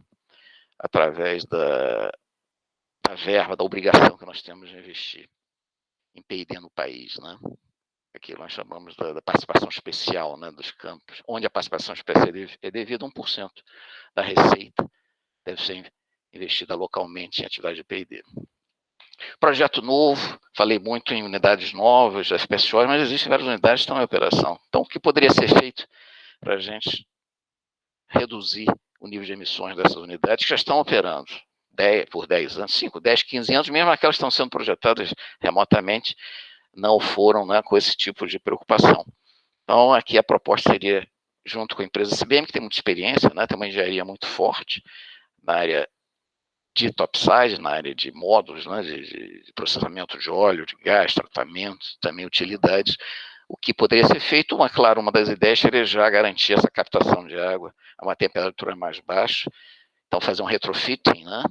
através da verba, da obrigação que nós temos de investir em P&D no país, né? Aqui nós chamamos da participação especial, né, dos campos, onde a participação especial é devida a 1% da receita, deve ser investida localmente em atividade de P&D. Projeto novo, falei muito em unidades novas, FPSO, mas existem várias unidades que estão em operação. Então, o que poderia ser feito para a gente reduzir o nível de emissões dessas unidades que já estão operando por 10 anos, 5, 10, 15 anos, mesmo aquelas que estão sendo projetadas remotamente, não foram, né, com esse tipo de preocupação. Então, aqui a proposta seria, junto com a empresa CBM, que tem muita experiência, né, tem uma engenharia muito forte na área de topside, na área de módulos, né, de processamento de óleo, de gás, tratamento, também utilidades. O que poderia ser feito, claro, uma das ideias seria já garantir essa captação de água a uma temperatura mais baixa, então fazer um retrofitting, né,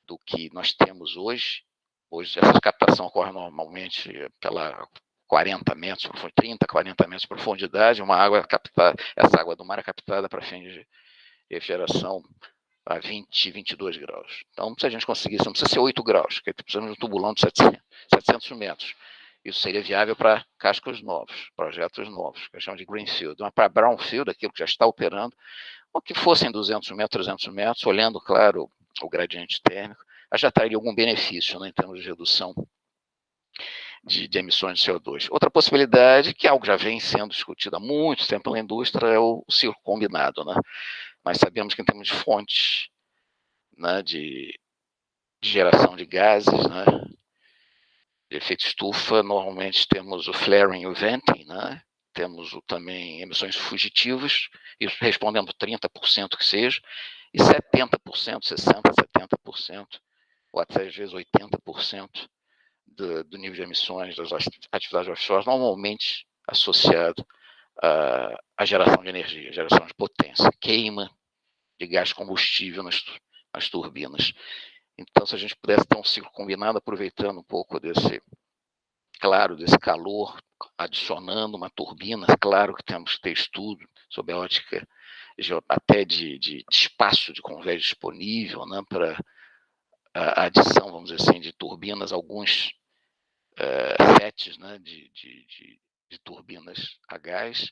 do que nós temos hoje. Hoje essa captação ocorre normalmente pela 40 metros, 30, 40 metros de profundidade, essa água do mar é captada para fins de refrigeração a 20, 22 graus. Então, se a gente conseguisse, não precisa ser 8 graus, porque precisamos de um tubulão de 700 metros. Isso seria viável para cascos novos, projetos novos, que chamam de greenfield. Mas para brownfield, aquilo que já está operando, ou que fossem 200 metros, 300 metros, olhando, claro, o gradiente térmico, já traria algum benefício, né, em termos de redução de emissões de CO2. Outra possibilidade, que é algo que já vem sendo discutido há muito tempo pela indústria, é o ciclo combinado, né? Nós sabemos que em termos de fontes, né, de geração de gases, né, de efeito estufa, normalmente temos o flaring e o venting, né, temos também emissões fugitivas, isso respondendo 30% que seja, e 70%, 60%, 70%, ou até às vezes 80% do nível de emissões das atividades offshore, normalmente associado à geração de energia, geração de potência, queima de gás combustível nas turbinas. Então, se a gente pudesse ter um ciclo combinado, aproveitando um pouco desse calor, adicionando uma turbina, claro que temos que ter estudo sobre a ótica até de espaço de convés disponível, né, para a adição, vamos dizer assim, de turbinas, alguns sets, né, de turbinas a gás,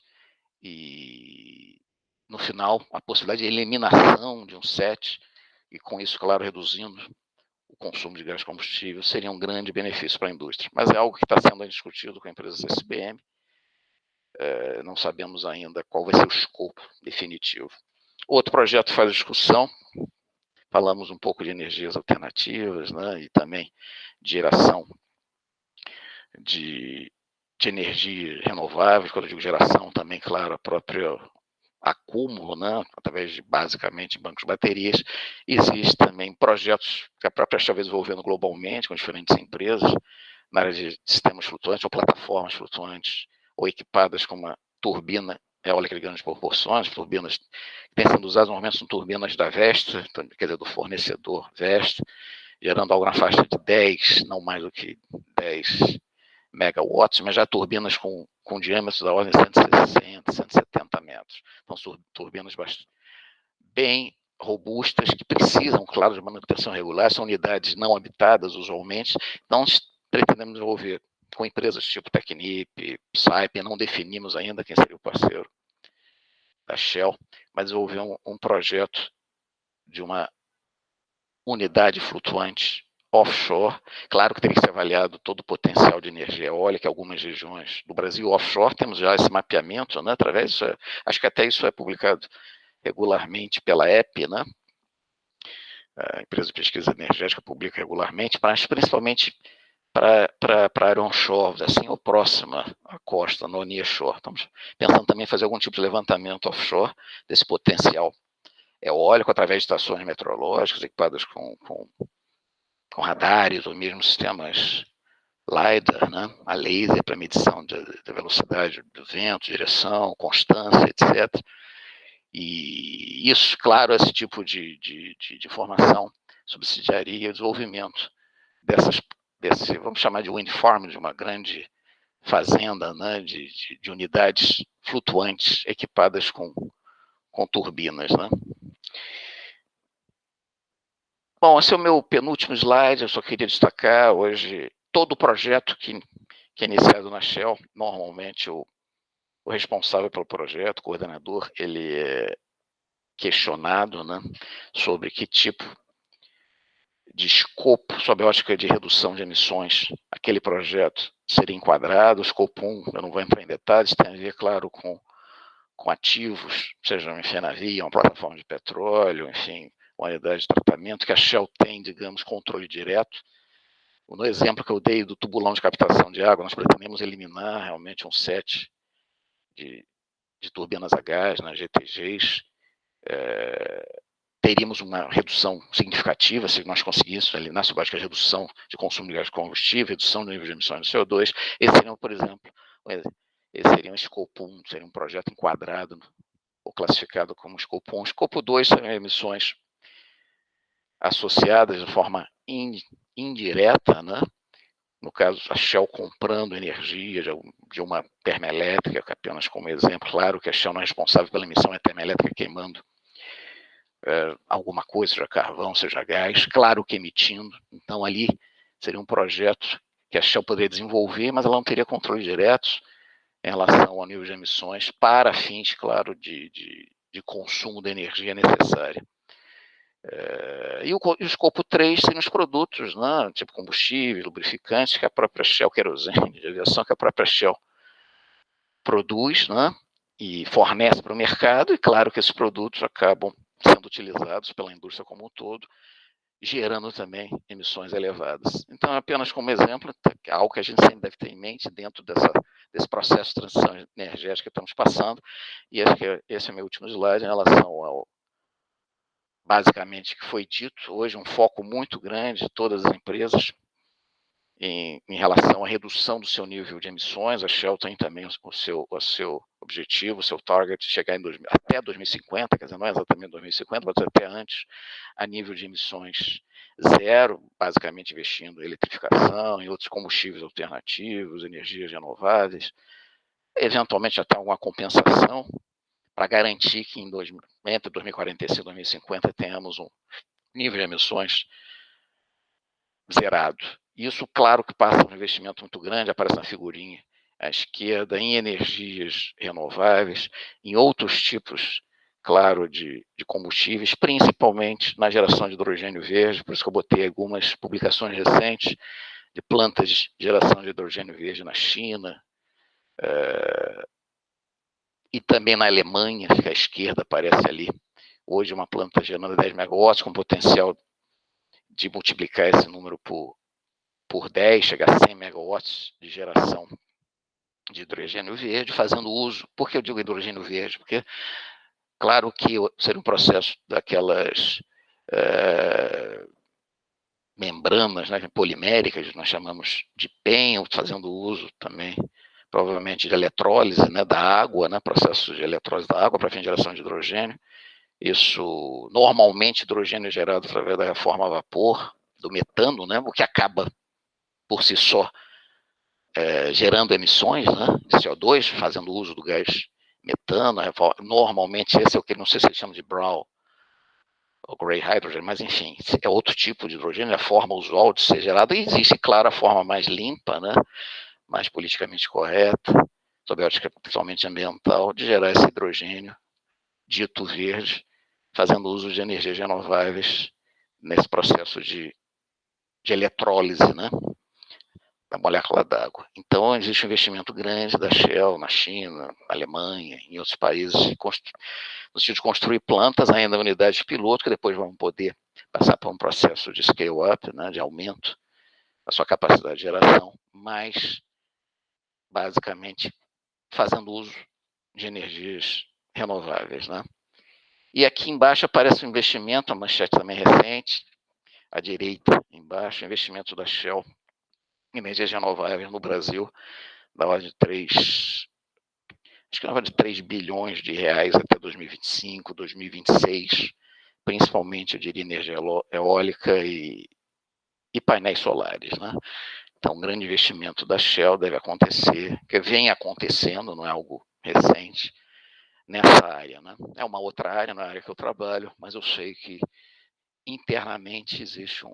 e no final a possibilidade de eliminação de um set e com isso, claro, reduzindo o consumo de gás de combustível, seria um grande benefício para a indústria. Mas é algo que está sendo discutido com a empresa SBM. Não sabemos ainda qual vai ser o escopo definitivo. Outro projeto faz discussão, falamos um pouco de energias alternativas, né, e também de geração de energia renovável. Quando eu digo geração, também, claro, a própria acúmulo, né, através de, basicamente, bancos de baterias. Existem também projetos que a própria Shell vem desenvolvendo globalmente, com diferentes empresas, na área de sistemas flutuantes ou plataformas flutuantes, ou equipadas com uma turbina eólica de grandes proporções. Turbinas que têm sido usadas normalmente são turbinas da Vestas, quer dizer, do fornecedor Vestas, gerando algo na faixa de 10, não mais do que 10 megawatts, mas já turbinas com diâmetros da ordem de 160, 170 metros. Então, são turbinas bem robustas, que precisam, claro, de manutenção regular, são unidades não habitadas, usualmente. Então, pretendemos desenvolver com empresas tipo Technip, Saipem, não definimos ainda quem seria o parceiro da Shell, mas desenvolver um projeto de uma unidade flutuante offshore. Claro que teria que ser avaliado todo o potencial de energia eólica. Algumas regiões do Brasil offshore temos já esse mapeamento, né, através disso, acho que até isso é publicado regularmente pela EP, né, a empresa de pesquisa energética publica regularmente, mas principalmente para a área onshore, assim, ou próxima à costa, no nearshore. Estamos pensando também em fazer algum tipo de levantamento offshore desse potencial eólico através de estações meteorológicas equipadas com radares ou mesmo sistemas LiDAR, né, a laser para medição da velocidade do vento, direção, constância, etc. E isso, claro, esse tipo de informação subsidiaria o desenvolvimento desse, vamos chamar de wind farm, de uma grande fazenda, né, de unidades flutuantes equipadas com turbinas, né. Bom, esse é o meu penúltimo slide. Eu só queria destacar hoje todo o projeto que é iniciado na Shell. Normalmente, o responsável pelo projeto, o coordenador, ele é questionado, né, sobre que tipo de escopo, sob a ótica de redução de emissões, aquele projeto seria enquadrado. O escopo 1, eu não vou entrar em detalhes, tem a ver, claro, com ativos, seja uma navio, uma plataforma de petróleo, enfim, uma unidade de tratamento, que a Shell tem, digamos, controle direto. No exemplo que eu dei do tubulão de captação de água, nós pretendemos eliminar realmente um set de turbinas a gás, né, GTGs. Teríamos uma redução significativa se nós conseguíssemos eliminar, sob a redução de consumo de gás de combustível, redução do nível de emissões de CO2. Esse seria, por exemplo, esse seria um escopo 1, seria um projeto enquadrado ou classificado como escopo 1. Escopo 2 seriam emissões associadas de forma indireta, né? No caso, a Shell comprando energia de uma termoelétrica, apenas como exemplo. Claro que a Shell não é responsável pela emissão da termoelétrica queimando alguma coisa, seja carvão, seja gás, claro que emitindo. Então, ali seria um projeto que a Shell poderia desenvolver, mas ela não teria controle direto em relação ao nível de emissões para fins, claro, de consumo de energia necessária. E o escopo 3 seriam os produtos, né, tipo combustíveis, lubrificantes, que a própria Shell, querosene de aviação, que a própria Shell produz, né, e fornece para o mercado. E claro que esses produtos acabam sendo utilizados pela indústria como um todo, gerando também emissões elevadas. Então, apenas como exemplo, algo que a gente sempre deve ter em mente dentro desse processo de transição energética que estamos passando. E acho que esse é o meu último slide em relação ao, basicamente, que foi dito hoje, um foco muito grande de todas as empresas em relação à redução do seu nível de emissões. A Shell tem também o seu objetivo, o seu target, de chegar até 2050, quer dizer, não é exatamente 2050, mas até antes, a nível de emissões zero, basicamente investindo em eletrificação, em outros combustíveis alternativos, energias renováveis, eventualmente até alguma compensação, para garantir que entre 2045 e 2050 tenhamos um nível de emissões zerado. Isso, claro, que passa por um investimento muito grande, aparece na figurinha à esquerda, em energias renováveis, em outros tipos claro, de combustíveis, principalmente na geração de hidrogênio verde, por isso que eu botei algumas publicações recentes de plantas de geração de hidrogênio verde na China, e também na Alemanha, que à esquerda aparece ali, hoje uma planta gerando 10 megawatts, com potencial de multiplicar esse número por 10, chegar a 100 megawatts de geração de hidrogênio verde, fazendo uso. Por que eu digo hidrogênio verde? Porque, claro que seria um processo daquelas membranas, né, poliméricas, nós chamamos de PEN, fazendo uso também, provavelmente, de eletrólise, né, da água, né, processo de eletrólise da água para fim de geração de hidrogênio. Isso, normalmente, hidrogênio é gerado através da reforma a vapor, do metano, né, o que acaba, por si só, gerando emissões, né, de CO2, fazendo uso do gás metano. Normalmente, esse é o que, não sei se eles chamam de brown ou grey hydrogen, mas enfim, é outro tipo de hidrogênio, a forma usual de ser gerado, e existe, claro, a forma mais limpa, né, mais politicamente correta, sob a ótica totalmente ambiental, de gerar esse hidrogênio dito verde, fazendo uso de energias renováveis nesse processo de eletrólise, né, da molécula d'água. Então, existe um investimento grande da Shell na China, na Alemanha, em outros países, no sentido de construir plantas, ainda unidades piloto, que depois vão poder passar por um processo de scale-up, né, de aumento da sua capacidade de geração, mas, basicamente, fazendo uso de energias renováveis, né? E aqui embaixo aparece um investimento, a manchete também recente, à direita, embaixo, investimento da Shell em energias renováveis no Brasil, da ordem de 3 bilhões de reais até 2025, 2026, principalmente, eu diria, energia eólica e painéis solares, né? Então, um grande investimento da Shell deve acontecer, que vem acontecendo, não é algo recente, nessa área, né? É uma outra área, na área que eu trabalho, mas eu sei que internamente existe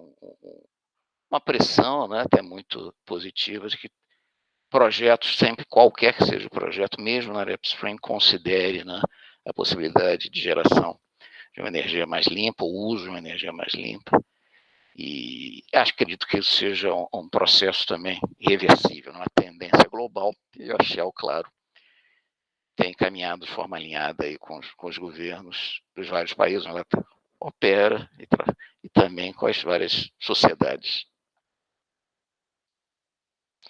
uma pressão, né, até muito positiva, de que projetos, sempre, qualquer que seja o projeto, mesmo na área upstream, considere, né, a possibilidade de geração de uma energia mais limpa, o uso de uma energia mais limpa. E acredito que isso seja um processo também reversível, uma tendência global, e a Shell, claro, tem caminhado de forma alinhada aí com os governos dos vários países onde ela opera e também com as várias sociedades.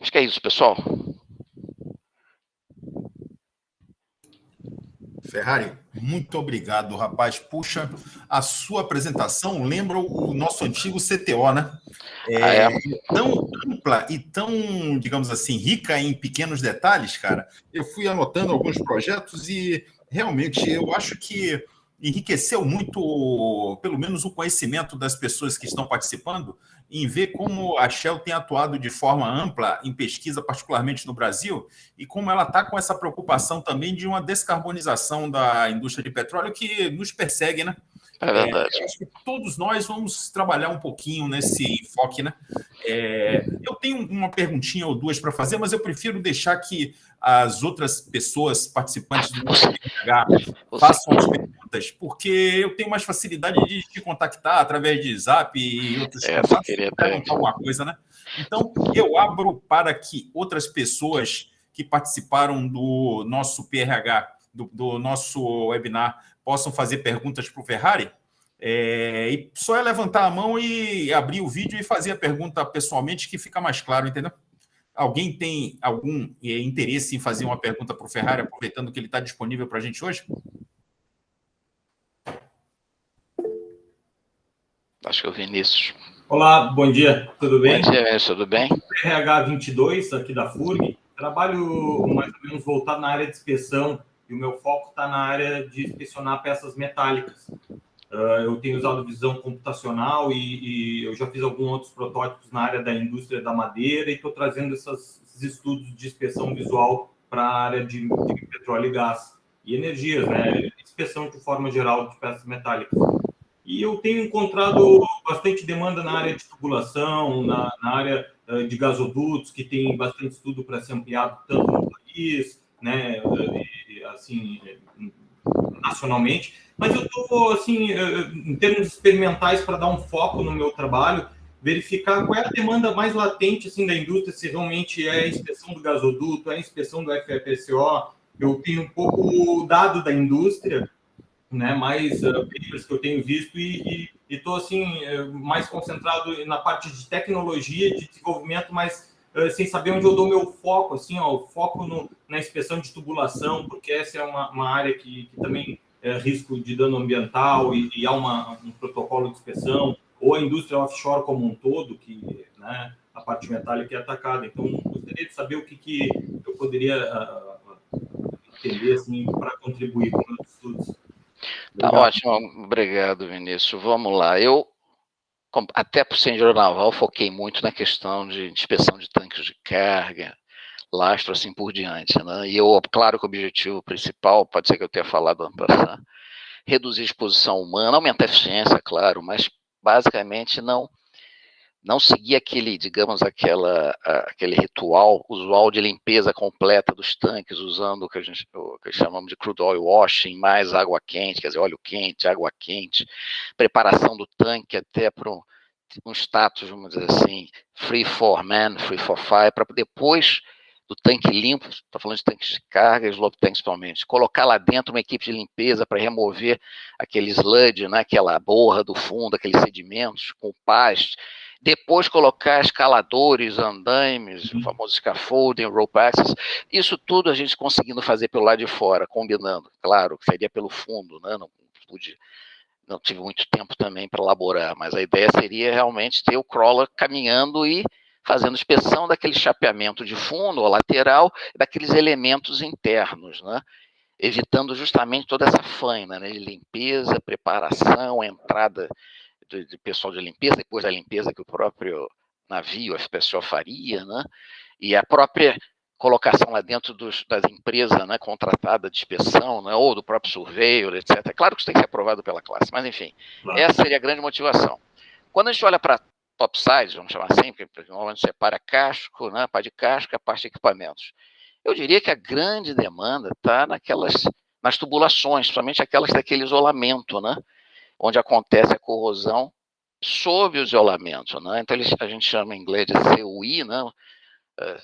Acho que é isso, pessoal. Ferrari, muito obrigado, rapaz. Puxa, a sua apresentação lembra o nosso antigo CTO, né? Tão ampla e tão, digamos assim, rica em pequenos detalhes, cara. Eu fui anotando alguns projetos e realmente eu acho que enriqueceu muito, pelo menos, o conhecimento das pessoas que estão participando, em ver como a Shell tem atuado de forma ampla em pesquisa, particularmente no Brasil, e como ela está com essa preocupação também de uma descarbonização da indústria de petróleo que nos persegue, né? É verdade. Acho que todos nós vamos trabalhar um pouquinho nesse enfoque, né? Eu tenho uma perguntinha ou duas para fazer, mas eu prefiro deixar que as outras pessoas participantes do nosso PH façam as perguntas, porque eu tenho mais facilidade de te contactar através de Zap e outros contatos para perguntar alguma coisa, né? Então, eu abro para que outras pessoas que participaram do nosso PRH, do nosso webinar, possam fazer perguntas para o Ferrari. E só é levantar a mão e abrir o vídeo e fazer a pergunta pessoalmente, que fica mais claro, entendeu? Alguém tem algum interesse em fazer uma pergunta para o Ferrari, aproveitando que ele está disponível para a gente hoje? Acho que é o Vinícius. Olá, bom dia, tudo bem? Bom dia, Vinícius, tudo bem? RH 22, aqui da FURG. Trabalho mais ou menos voltado na área de inspeção e o meu foco está na área de inspecionar peças metálicas. Eu tenho usado visão computacional e eu já fiz alguns outros protótipos na área da indústria da madeira e estou trazendo esses estudos de inspeção visual para a área de petróleo e gás e energias, né? Inspeção de forma geral de peças metálicas. E eu tenho encontrado bastante demanda na área de tubulação, na área de gasodutos, que tem bastante estudo para ser ampliado tanto no país, né? E, assim, nacionalmente, mas eu estou, assim, em termos experimentais, para dar um foco no meu trabalho, verificar qual é a demanda mais latente assim, da indústria, se realmente é a inspeção do gasoduto, é a inspeção do FEPCO. Eu tenho um pouco dado da indústria, né, mais papers que eu tenho visto e estou assim, mais concentrado na parte de tecnologia, de desenvolvimento, mas sem saber onde eu dou meu foco, assim, ó, o foco na inspeção de tubulação, porque essa é uma área que também é risco de dano ambiental e há um protocolo de inspeção, ou a indústria offshore como um todo, que, né, a parte metálica é atacada. Então, eu gostaria de saber o que eu poderia entender assim, para contribuir com os estudos. Tá ótimo, obrigado, Vinícius. Vamos lá. Eu, até por ser engenheiro naval, foquei muito na questão de inspeção de tanques de carga, lastro, assim por diante, né? E eu, claro que o objetivo principal, pode ser que eu tenha falado ano passado, reduzir a exposição humana, aumentar a eficiência, claro, mas basicamente não seguir aquele, digamos, aquele ritual usual de limpeza completa dos tanques, usando o que chamamos de crude oil washing, mais água quente, quer dizer, óleo quente, água quente, preparação do tanque até para um status, vamos dizer assim, free for man, free for fire, para depois do tanque limpo, estou falando de tanques de carga, slope tanks principalmente, colocar lá dentro uma equipe de limpeza para remover aquele sludge, né, aquela borra do fundo, aqueles sedimentos, com pás, depois colocar escaladores, andaimes, o famoso scaffolding, rope access, isso tudo a gente conseguindo fazer pelo lado de fora, combinando, claro, que seria pelo fundo, né, não tive muito tempo também para elaborar, mas a ideia seria realmente ter o crawler caminhando e fazendo inspeção daquele chapeamento de fundo ou lateral, daqueles elementos internos, né? Evitando justamente toda essa faina, né, de limpeza, preparação, entrada de pessoal de limpeza, depois da limpeza que o próprio navio, a FPSO, faria, né? E a própria colocação lá dentro das empresas, né, contratada de inspeção, né, ou do próprio surveyor, etc. É claro que isso tem que ser aprovado pela classe, mas enfim, claro. Essa seria a grande motivação. Quando a gente olha para topsides, vamos chamar assim, porque normalmente separa casco, né, a parte de casco e a parte de equipamentos. Eu diria que a grande demanda está nas tubulações, principalmente aquelas daquele isolamento, né, onde acontece a corrosão sob o isolamento, né? Então a gente chama em inglês de CUI, né?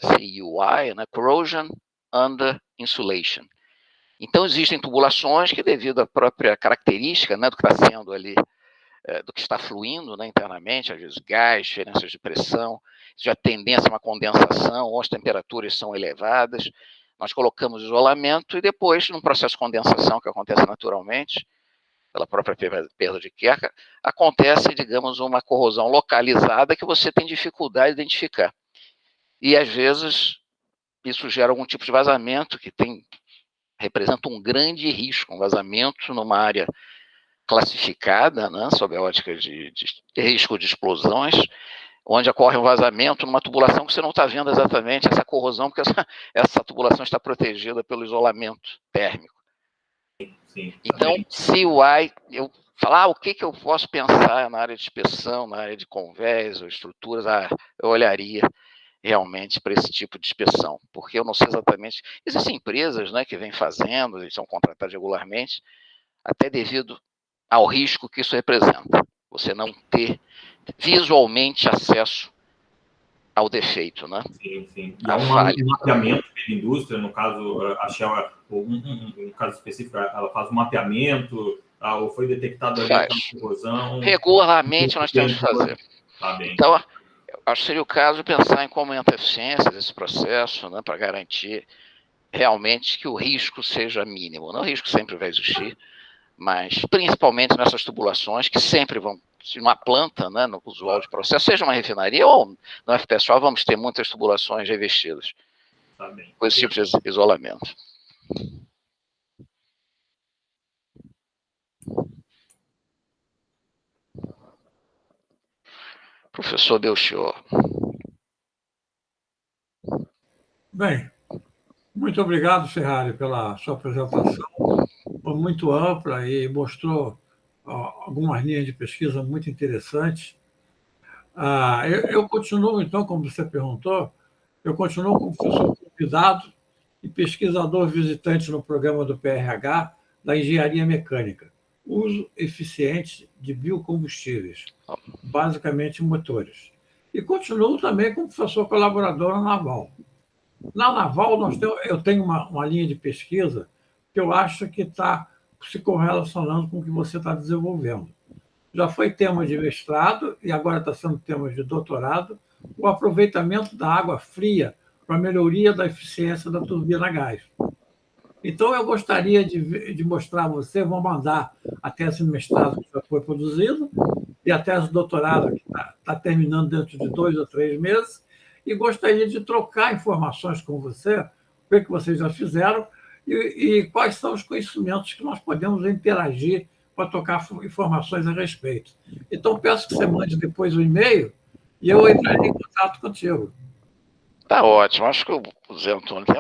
CUI, né? Corrosion Under Insulation. Então existem tubulações que, devido à própria característica, né, do que está sendo ali, do que está fluindo, né, internamente, às vezes gás, diferenças de pressão, já tendência a uma condensação, ou as temperaturas são elevadas, nós colocamos isolamento e depois, num processo de condensação que acontece naturalmente, pela própria perda de querca, acontece, digamos, uma corrosão localizada que você tem dificuldade de identificar. E, às vezes, isso gera algum tipo de vazamento que representa um grande risco, um vazamento numa área classificada, né, sob a ótica de risco de explosões, onde ocorre um vazamento numa tubulação que você não está vendo exatamente essa corrosão, porque essa tubulação está protegida pelo isolamento térmico. Sim, então, CUI, eu falar o que eu posso pensar na área de inspeção, na área de convés ou estruturas, eu olharia realmente para esse tipo de inspeção, porque eu não sei exatamente. Existem empresas, né, que vêm fazendo, e são contratadas regularmente, até devido ao risco que isso representa, você não ter visualmente acesso ao defeito, né? Sim. Há um mapeamento pela indústria, no caso, a Shell, um caso específico, ela faz um mapeamento, ou foi detectado ali a corrosão. Regularmente nós temos que fazer. Tá bem. Então, acho que seria o caso pensar em como aumenta a eficiência desse processo, né, para garantir realmente que o risco seja mínimo. Não, o risco sempre vai existir, mas principalmente nessas tubulações que sempre vão, se numa planta, né, no usual de processo, seja uma refinaria ou no FPSO, vamos ter muitas tubulações revestidas com esse tipo de isolamento. Professor Belchior. Bem, muito obrigado, Ferrari, pela sua apresentação. Foi muito ampla e mostrou algumas linhas de pesquisa muito interessantes. Eu continuo, então, como você perguntou, eu continuo como professor convidado e pesquisador visitante no programa do PRH, da engenharia mecânica, uso eficiente de biocombustíveis, basicamente motores. E continuo também como professor colaborador na Naval. Na Naval, eu tenho uma linha de pesquisa que eu acho que está se correlacionando com o que você está desenvolvendo. Já foi tema de mestrado e agora está sendo tema de doutorado, o aproveitamento da água fria para a melhoria da eficiência da turbina a gás. Então, eu gostaria de mostrar a você, vou mandar a tese de mestrado que já foi produzida e a tese de doutorado que está terminando dentro de 2 ou 3 meses, e gostaria de trocar informações com você, o que vocês já fizeram e quais são os conhecimentos que nós podemos interagir para trocar informações a respeito. Então, peço que você mande depois o e-mail e eu entrarei em contato contigo. Tá ótimo. Acho que o Zé Antônio tem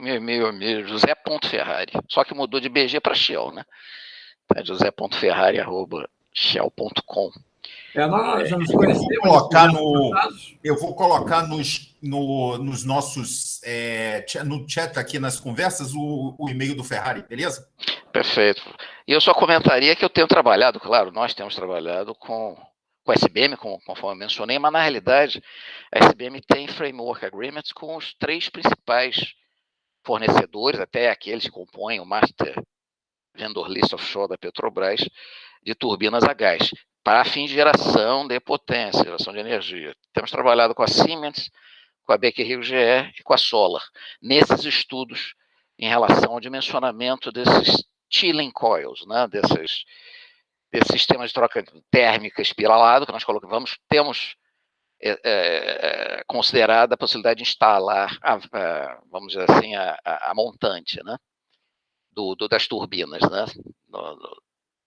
meu e-mail mesmo, josé.ferrari. Só que mudou de BG para Shell, né? Tá, josé.ferrari@shell.com. Nós já nos conhecemos. Eu vou colocar nos nossos no chat aqui nas conversas o e-mail do Ferrari, beleza? Perfeito. E eu só comentaria que eu tenho trabalhado, claro, nós temos trabalhado com a SBM, conforme eu mencionei, mas na realidade a SBM tem framework agreements com os 3 principais fornecedores, até aqueles que compõem o Master Vendor List Offshore da Petrobras, de turbinas a gás, para fins de geração de potência, geração de energia. Temos trabalhado com a Siemens, com a Baker Hughes GE e com a Solar, nesses estudos em relação ao dimensionamento desses chilling coils, né, desses sistemas de troca térmica espiralado que nós temos considerado a possibilidade de instalar, vamos dizer assim, a montante, né, das turbinas, né,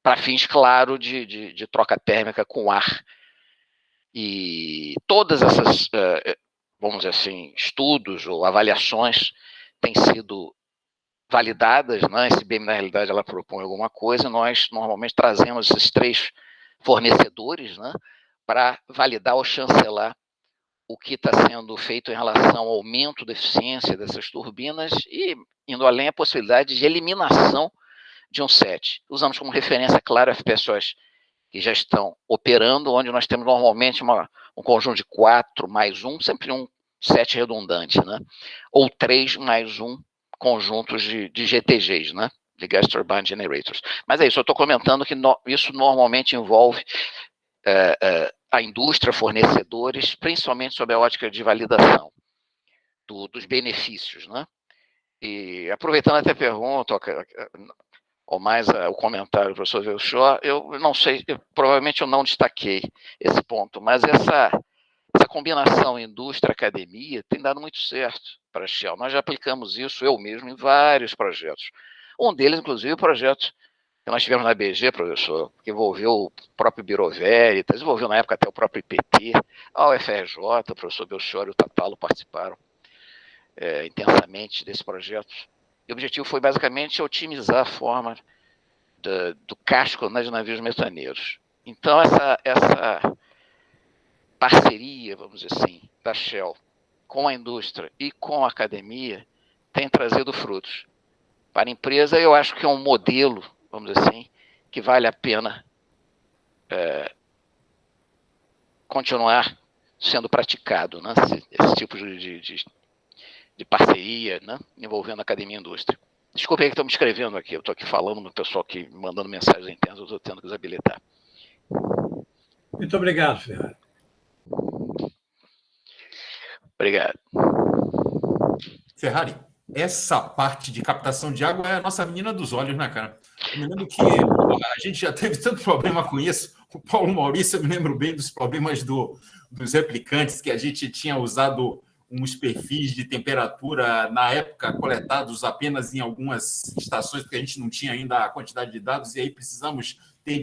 para fins, claro, de troca térmica com ar. E todas essas, vamos dizer assim, estudos ou avaliações têm sido validadas, né? A SBM, na realidade, ela propõe alguma coisa, nós normalmente trazemos esses 3 fornecedores, né, para validar ou chancelar o que está sendo feito em relação ao aumento da eficiência dessas turbinas e, indo além, a possibilidade de eliminação de um set. Usamos como referência, claro, FPSOs que já estão operando, onde nós temos normalmente um conjunto de 4 mais 1, sempre um set redundante, né? Ou 3 mais 1 conjuntos de GTGs, né? De Gas Turbine Generators. Mas é isso, eu estou comentando que isso normalmente envolve a indústria, fornecedores, principalmente sob a ótica de validação dos benefícios, né? E aproveitando até a pergunta, ou mais o comentário do professor Velchor, eu não sei, provavelmente eu não destaquei esse ponto, mas essa combinação indústria-academia tem dado muito certo para a Shell. Nós já aplicamos isso, eu mesmo, em vários projetos. Um deles, inclusive, o projeto que nós tivemos na BG, professor, que envolveu o próprio Bureau Veritas, envolveu na época até o próprio IPT, a UFRJ, o professor Belchior e o Tatalo participaram intensamente desse projeto. E o objetivo foi basicamente otimizar a forma do casco, né, de navios metaneiros. Então, essa parceria, vamos dizer assim, da Shell com a indústria e com a academia tem trazido frutos. Para a empresa, eu acho que é um modelo, vamos dizer assim, que vale a pena continuar sendo praticado, né? Esse tipo de parceria, né? Envolvendo a academia e a indústria. Desculpa aí que estou me escrevendo aqui, eu estou aqui falando no pessoal que mandando mensagens internas, eu estou tendo que desabilitar. Muito obrigado, Ferrari. Obrigado. Ferrari, essa parte de captação de água é a nossa menina dos olhos, né, cara? Eu me lembro que a gente já teve tanto problema com isso. O Paulo Maurício, eu me lembro bem dos problemas dos replicantes, que a gente tinha usado uns perfis de temperatura, na época, coletados apenas em algumas estações, porque a gente não tinha ainda a quantidade de dados, e aí precisamos ter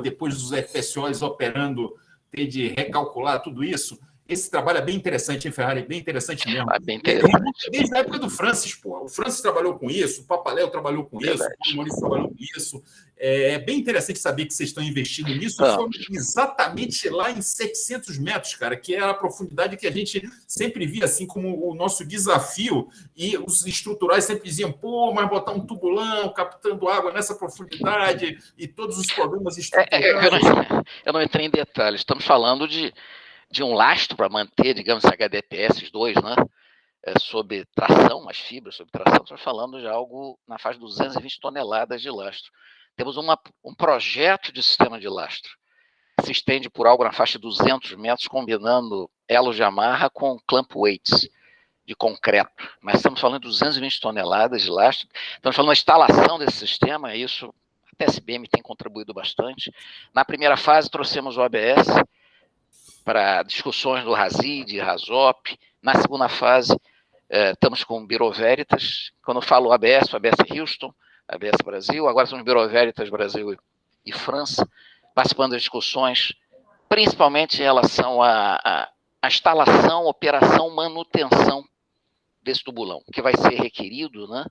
depois dos FPSOs operando, ter de recalcular tudo isso. Esse trabalho é bem interessante, hein, Ferrari? Bem interessante mesmo. Bem interessante. Desde a época do Francis, pô. O Francis trabalhou com isso, o Papaléu trabalhou com Verdade. isso, o Maurício trabalhou com isso. É bem interessante saber que vocês estão investindo nisso. Ah. Foi exatamente lá em 700 metros, cara, que é a profundidade que a gente sempre via assim como o nosso desafio. E os estruturais sempre diziam, pô, mas botar um tubulão captando água nessa profundidade e todos os problemas estruturais. Eu não entrei em detalhes. Estamos falando de um lastro para manter, digamos, HDPS 2, né? Sob tração, as fibras sob tração. Estamos falando de algo na faixa de 220 toneladas de lastro. Temos um projeto de sistema de lastro que se estende por algo na faixa de 200 metros, combinando elos de amarra com clamp weights de concreto. Mas estamos falando de 220 toneladas de lastro. Estamos falando da instalação desse sistema, isso a TSBM tem contribuído bastante. Na primeira fase, trouxemos o ABS para discussões do RASID, RASOP. Na segunda fase, estamos com o Bureau Veritas. Quando eu falo ABS, o ABS Houston, ABS Brasil, agora somos Bureau Veritas Brasil e França, participando das discussões, principalmente em relação à instalação, operação, manutenção desse tubulão, que vai ser requerido, né,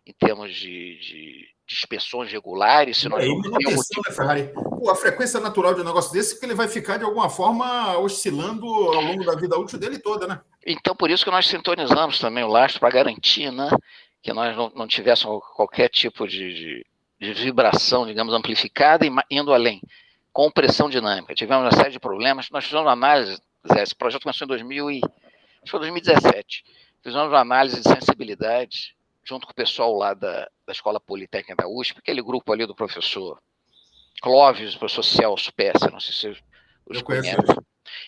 em termos de inspeções regulares. Se nós manutenção, né, Ferrari? Pô, a frequência natural de um negócio desse é que ele vai ficar, de alguma forma, oscilando ao longo da vida útil dele toda, né? Então, por isso que nós sintonizamos também o lastro para garantir, né, que nós não tivéssemos qualquer tipo de vibração, digamos, amplificada e indo além. Compressão dinâmica. Tivemos uma série de problemas. Nós fizemos uma análise, esse projeto começou em 2017. Fizemos uma análise de sensibilidade junto com o pessoal lá da Escola Politécnica da USP, aquele grupo ali do professor Clóvis, do professor Celso Pesce, não sei se os conhecem.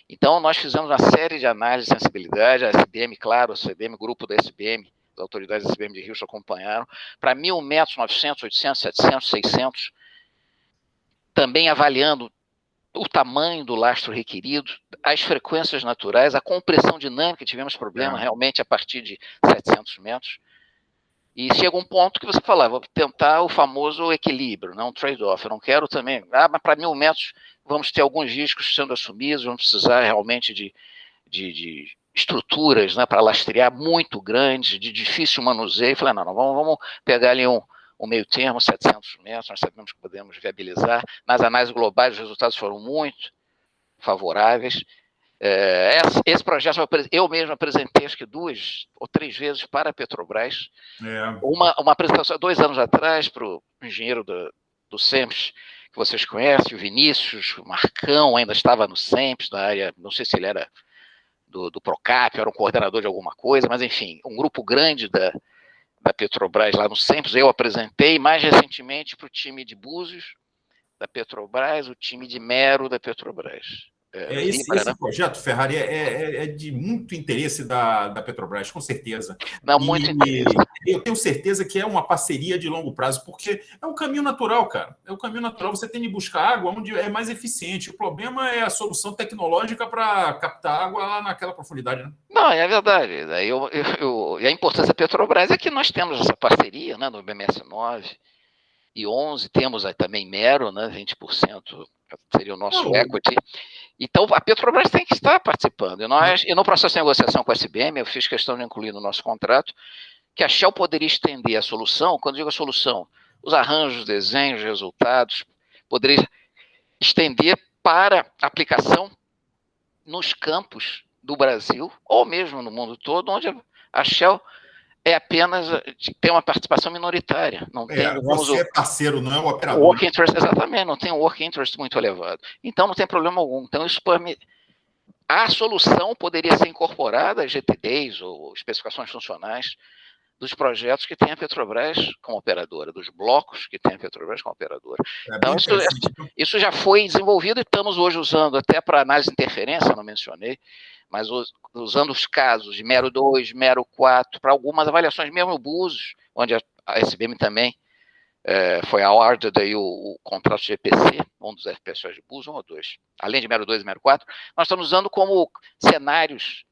Então, nós fizemos uma série de análises de sensibilidade, a SBM, claro, a SBM, grupo da SBM, as autoridades da SBM de Houston acompanharam, para 1.000 metros, 900, 800, 700, 600, também avaliando o tamanho do lastro requerido, as frequências naturais, a compressão dinâmica, tivemos problema realmente a partir de 700 metros, e chega um ponto que você fala, vou tentar o famoso equilíbrio, não um trade-off, eu não quero também, mas para 1.000 metros vamos ter alguns riscos sendo assumidos, vamos precisar realmente de estruturas, né, para lastrear muito grandes, de difícil manuseio. Falei, não, vamos pegar ali um meio termo, 700 metros, nós sabemos que podemos viabilizar. Nas análises globais, os resultados foram muito favoráveis. Esse projeto, eu mesmo apresentei acho que 2 ou 3 vezes para a Petrobras. Uma apresentação 2 anos atrás para o engenheiro do SEMPS, que vocês conhecem, o Vinícius, o Marcão, ainda estava no SEMPS, na área, não sei se ele era do Procap, era um coordenador de alguma coisa, mas enfim, um grupo grande da Petrobras lá no SEMPS, eu apresentei mais recentemente para o time de Búzios da Petrobras, o time de Mero da Petrobras. Esse projeto, Ferrari, é de muito interesse da Petrobras, com certeza. Não, muito interesse. Eu tenho certeza que é uma parceria de longo prazo, porque é um caminho natural, cara. É um caminho natural. Você tem de buscar água onde é mais eficiente. O problema é a solução tecnológica para captar água lá naquela profundidade, né? Não, é verdade. E a importância da Petrobras é que nós temos essa parceria, né, no BMS 9 e 11, temos aí também Mero, né, 20% seria o nosso equity. Então, a Petrobras tem que estar participando. E no processo de negociação com a SBM, eu fiz questão de incluir no nosso contrato que a Shell poderia estender a solução, quando digo a solução, os arranjos, desenhos, resultados, poderia estender para aplicação nos campos do Brasil, ou mesmo no mundo todo, onde a Shell tem uma participação minoritária. Não tem, você é parceiro, não é o operador. Work interest, exatamente, não tem um work interest muito elevado. Então, não tem problema algum. Então, isso a solução poderia ser incorporada a GTDs ou especificações funcionais dos projetos que tem a Petrobras como operadora, dos blocos que tem a Petrobras como operadora. Então, isso já foi desenvolvido e estamos hoje usando até para análise de interferência, não mencionei, mas usando os casos de Mero 2, Mero 4, para algumas avaliações, mesmo o Búzios, onde a SBM também foi awarded aí o contrato de EPC, um dos FPSOs de Búzios, 1 ou 2, além de Mero 2 e Mero 4, nós estamos usando como cenários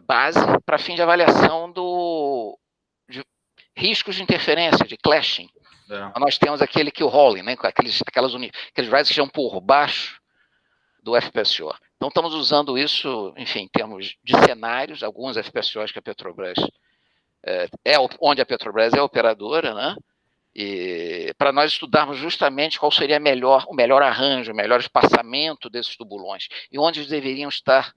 base para fim de avaliação de riscos de interferência, de clashing. Nós temos aquele keel hauling, né, aqueles rises que estão por baixo do FPSO. Então, estamos usando isso, enfim, em termos de cenários, alguns FPSOs que a Petrobras onde a Petrobras é operadora, né? E para nós estudarmos justamente qual seria o melhor arranjo, o melhor espaçamento desses tubulões e onde eles deveriam estar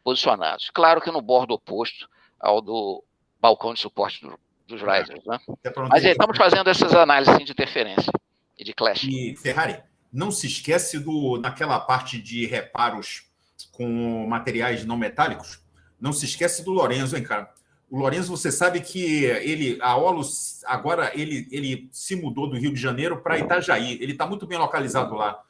posicionados. Claro que no bordo oposto ao do balcão de suporte dos risers, né? Mas estamos fazendo essas análises de interferência e de clash. E, Ferrari, não se esquece naquela parte de reparos com materiais não metálicos, não se esquece do Lorenzo, hein, cara? O Lorenzo, você sabe que a Olos, agora, ele se mudou do Rio de Janeiro para Itajaí. Ele está muito bem localizado lá,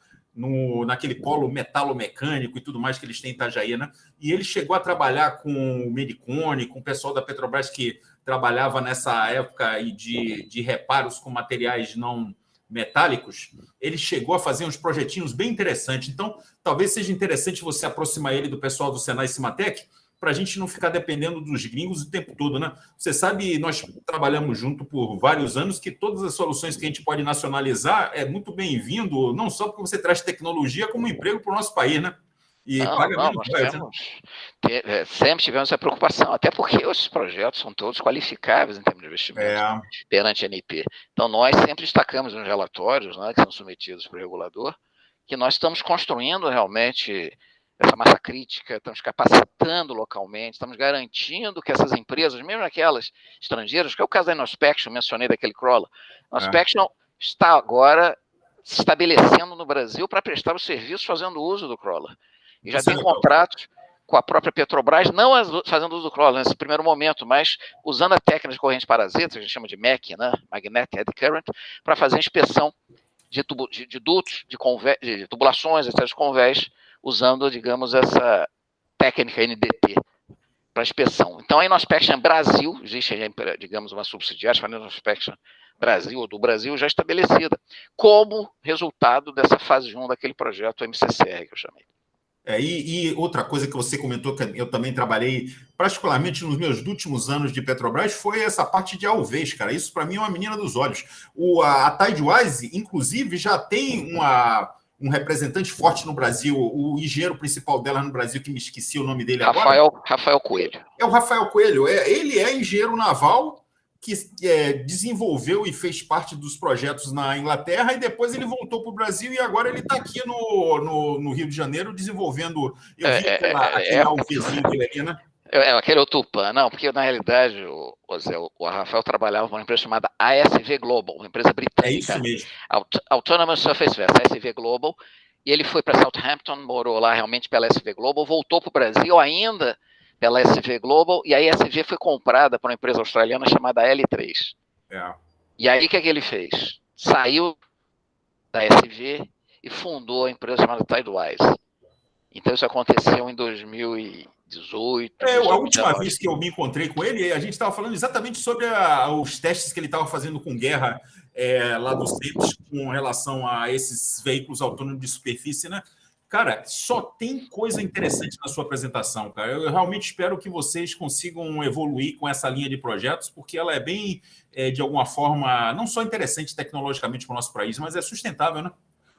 naquele polo metalomecânico e tudo mais que eles têm em Itajaí, né? E ele chegou a trabalhar com o Medicone, com o pessoal da Petrobras que trabalhava nessa época de reparos com materiais não metálicos. Ele chegou a fazer uns projetinhos bem interessantes. Então, talvez seja interessante você aproximar ele do pessoal do Senai Cimatec, para a gente não ficar dependendo dos gringos o tempo todo, né? Você sabe, nós trabalhamos junto por vários anos, que todas as soluções que a gente pode nacionalizar é muito bem-vindo, não só porque você traz tecnologia, como emprego para o nosso país, né? E sempre tivemos essa preocupação, até porque os projetos são todos qualificáveis em termos de investimento perante a ANP. Então, nós sempre destacamos nos relatórios, né, que são submetidos para o regulador, que nós estamos construindo realmente essa massa crítica, estamos capacitando localmente, estamos garantindo que essas empresas, mesmo aquelas estrangeiras, que é o caso da Innospection, mencionei daquele crawler, a Innospection está agora se estabelecendo no Brasil para prestar o serviço fazendo uso do crawler. E já tem contratos com a própria Petrobras, não fazendo uso do crawler nesse primeiro momento, mas usando a técnica de corrente parasita, a gente chama de MEC, né? Magnetic Eddy Current, para fazer inspeção de dutos, de tubulações, etc., de convés, usando, digamos, essa técnica NDT para inspeção. Então, a Innospection Brasil, existe, digamos, uma subsidiária chamada Innospection Brasil, ou do Brasil, já estabelecida, como resultado dessa fase 1 daquele projeto MCCR que eu chamei. E outra coisa que você comentou, que eu também trabalhei, particularmente nos meus últimos anos de Petrobras, foi essa parte de Alves, cara. Isso, para mim, é uma menina dos olhos. A Tidewise, inclusive, já tem um representante forte no Brasil, o engenheiro principal dela no Brasil, que me esqueci o nome dele agora. Rafael Coelho. É o Rafael Coelho. Ele é engenheiro naval que desenvolveu e fez parte dos projetos na Inglaterra, e depois ele voltou para o Brasil, e agora ele está aqui no Rio de Janeiro desenvolvendo... Eu vi aquele alvezinho dele ali, né? Aquele é o Tupã. Não, porque na realidade o Rafael trabalhava para uma empresa chamada ASV Global, uma empresa britânica. É isso mesmo. Autonomous Surface Vessel, ASV Global, e ele foi para Southampton, morou lá realmente pela ASV Global, voltou para o Brasil ainda pela ASV Global, e a ASV foi comprada por uma empresa australiana chamada L3. E aí, o que ele fez? Saiu da ASV e fundou a empresa chamada Tidewise. Então, isso aconteceu em 2018. A última vez que eu me encontrei com ele, a gente estava falando exatamente sobre os testes que ele estava fazendo com guerra lá do CEPS, com relação a esses veículos autônomos de superfície, né? Cara, só tem coisa interessante na sua apresentação, cara. Eu realmente espero que vocês consigam evoluir com essa linha de projetos, porque ela é bem, de alguma forma, não só interessante tecnologicamente para o nosso país, mas é sustentável, né?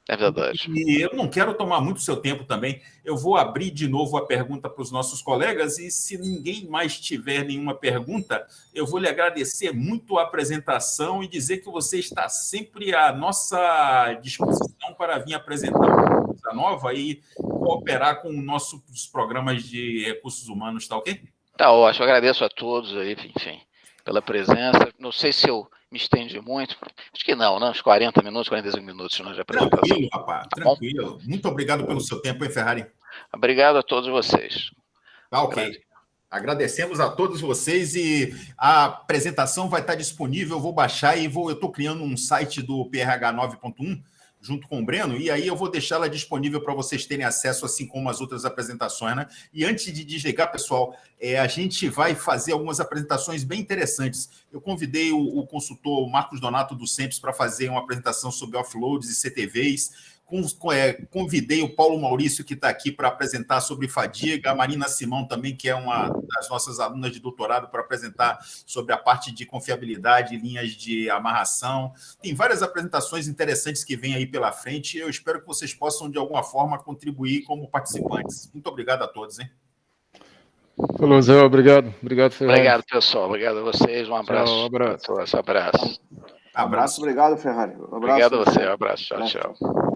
É verdade. E eu não quero tomar muito seu tempo também. Eu vou abrir de novo a pergunta para os nossos colegas, e se ninguém mais tiver nenhuma pergunta, eu vou lhe agradecer muito a apresentação e dizer que você está sempre à nossa disposição para vir apresentar uma coisa nova e cooperar com nossos programas de recursos humanos, tá ok? Tá ótimo, eu agradeço a todos aí, enfim, pela presença. Não sei se eu me estendi muito, acho que não, uns 40 minutos, 45 minutos de apresentação. Tranquilo, rapaz, tranquilo. Muito obrigado pelo seu tempo, hein, Ferrari? Obrigado a todos vocês. Tá ok. Agradecemos a todos vocês, e a apresentação vai estar disponível. Eu vou baixar e eu estou criando um site do PRH 9.1 junto com o Breno, e aí eu vou deixá-la disponível para vocês terem acesso, assim como as outras apresentações, né? E antes de desligar, pessoal, a gente vai fazer algumas apresentações bem interessantes. Eu convidei o consultor Marcos Donato do CEMPES para fazer uma apresentação sobre offloads e CTVs, convidei o Paulo Maurício, que está aqui para apresentar sobre fadiga, a Marina Simão também, que é uma das nossas alunas de doutorado, para apresentar sobre a parte de confiabilidade, linhas de amarração. Tem várias apresentações interessantes que vêm aí pela frente, e eu espero que vocês possam, de alguma forma, contribuir como participantes. Muito obrigado a todos, hein? Falou, Zé, obrigado. Obrigado, Ferrari. Obrigado, pessoal. Obrigado a vocês. Um abraço. Tchau, um abraço. A todos. Abraço. Abraço, obrigado, Ferrari. Um abraço. Obrigado a você. Um abraço. Tchau, tchau.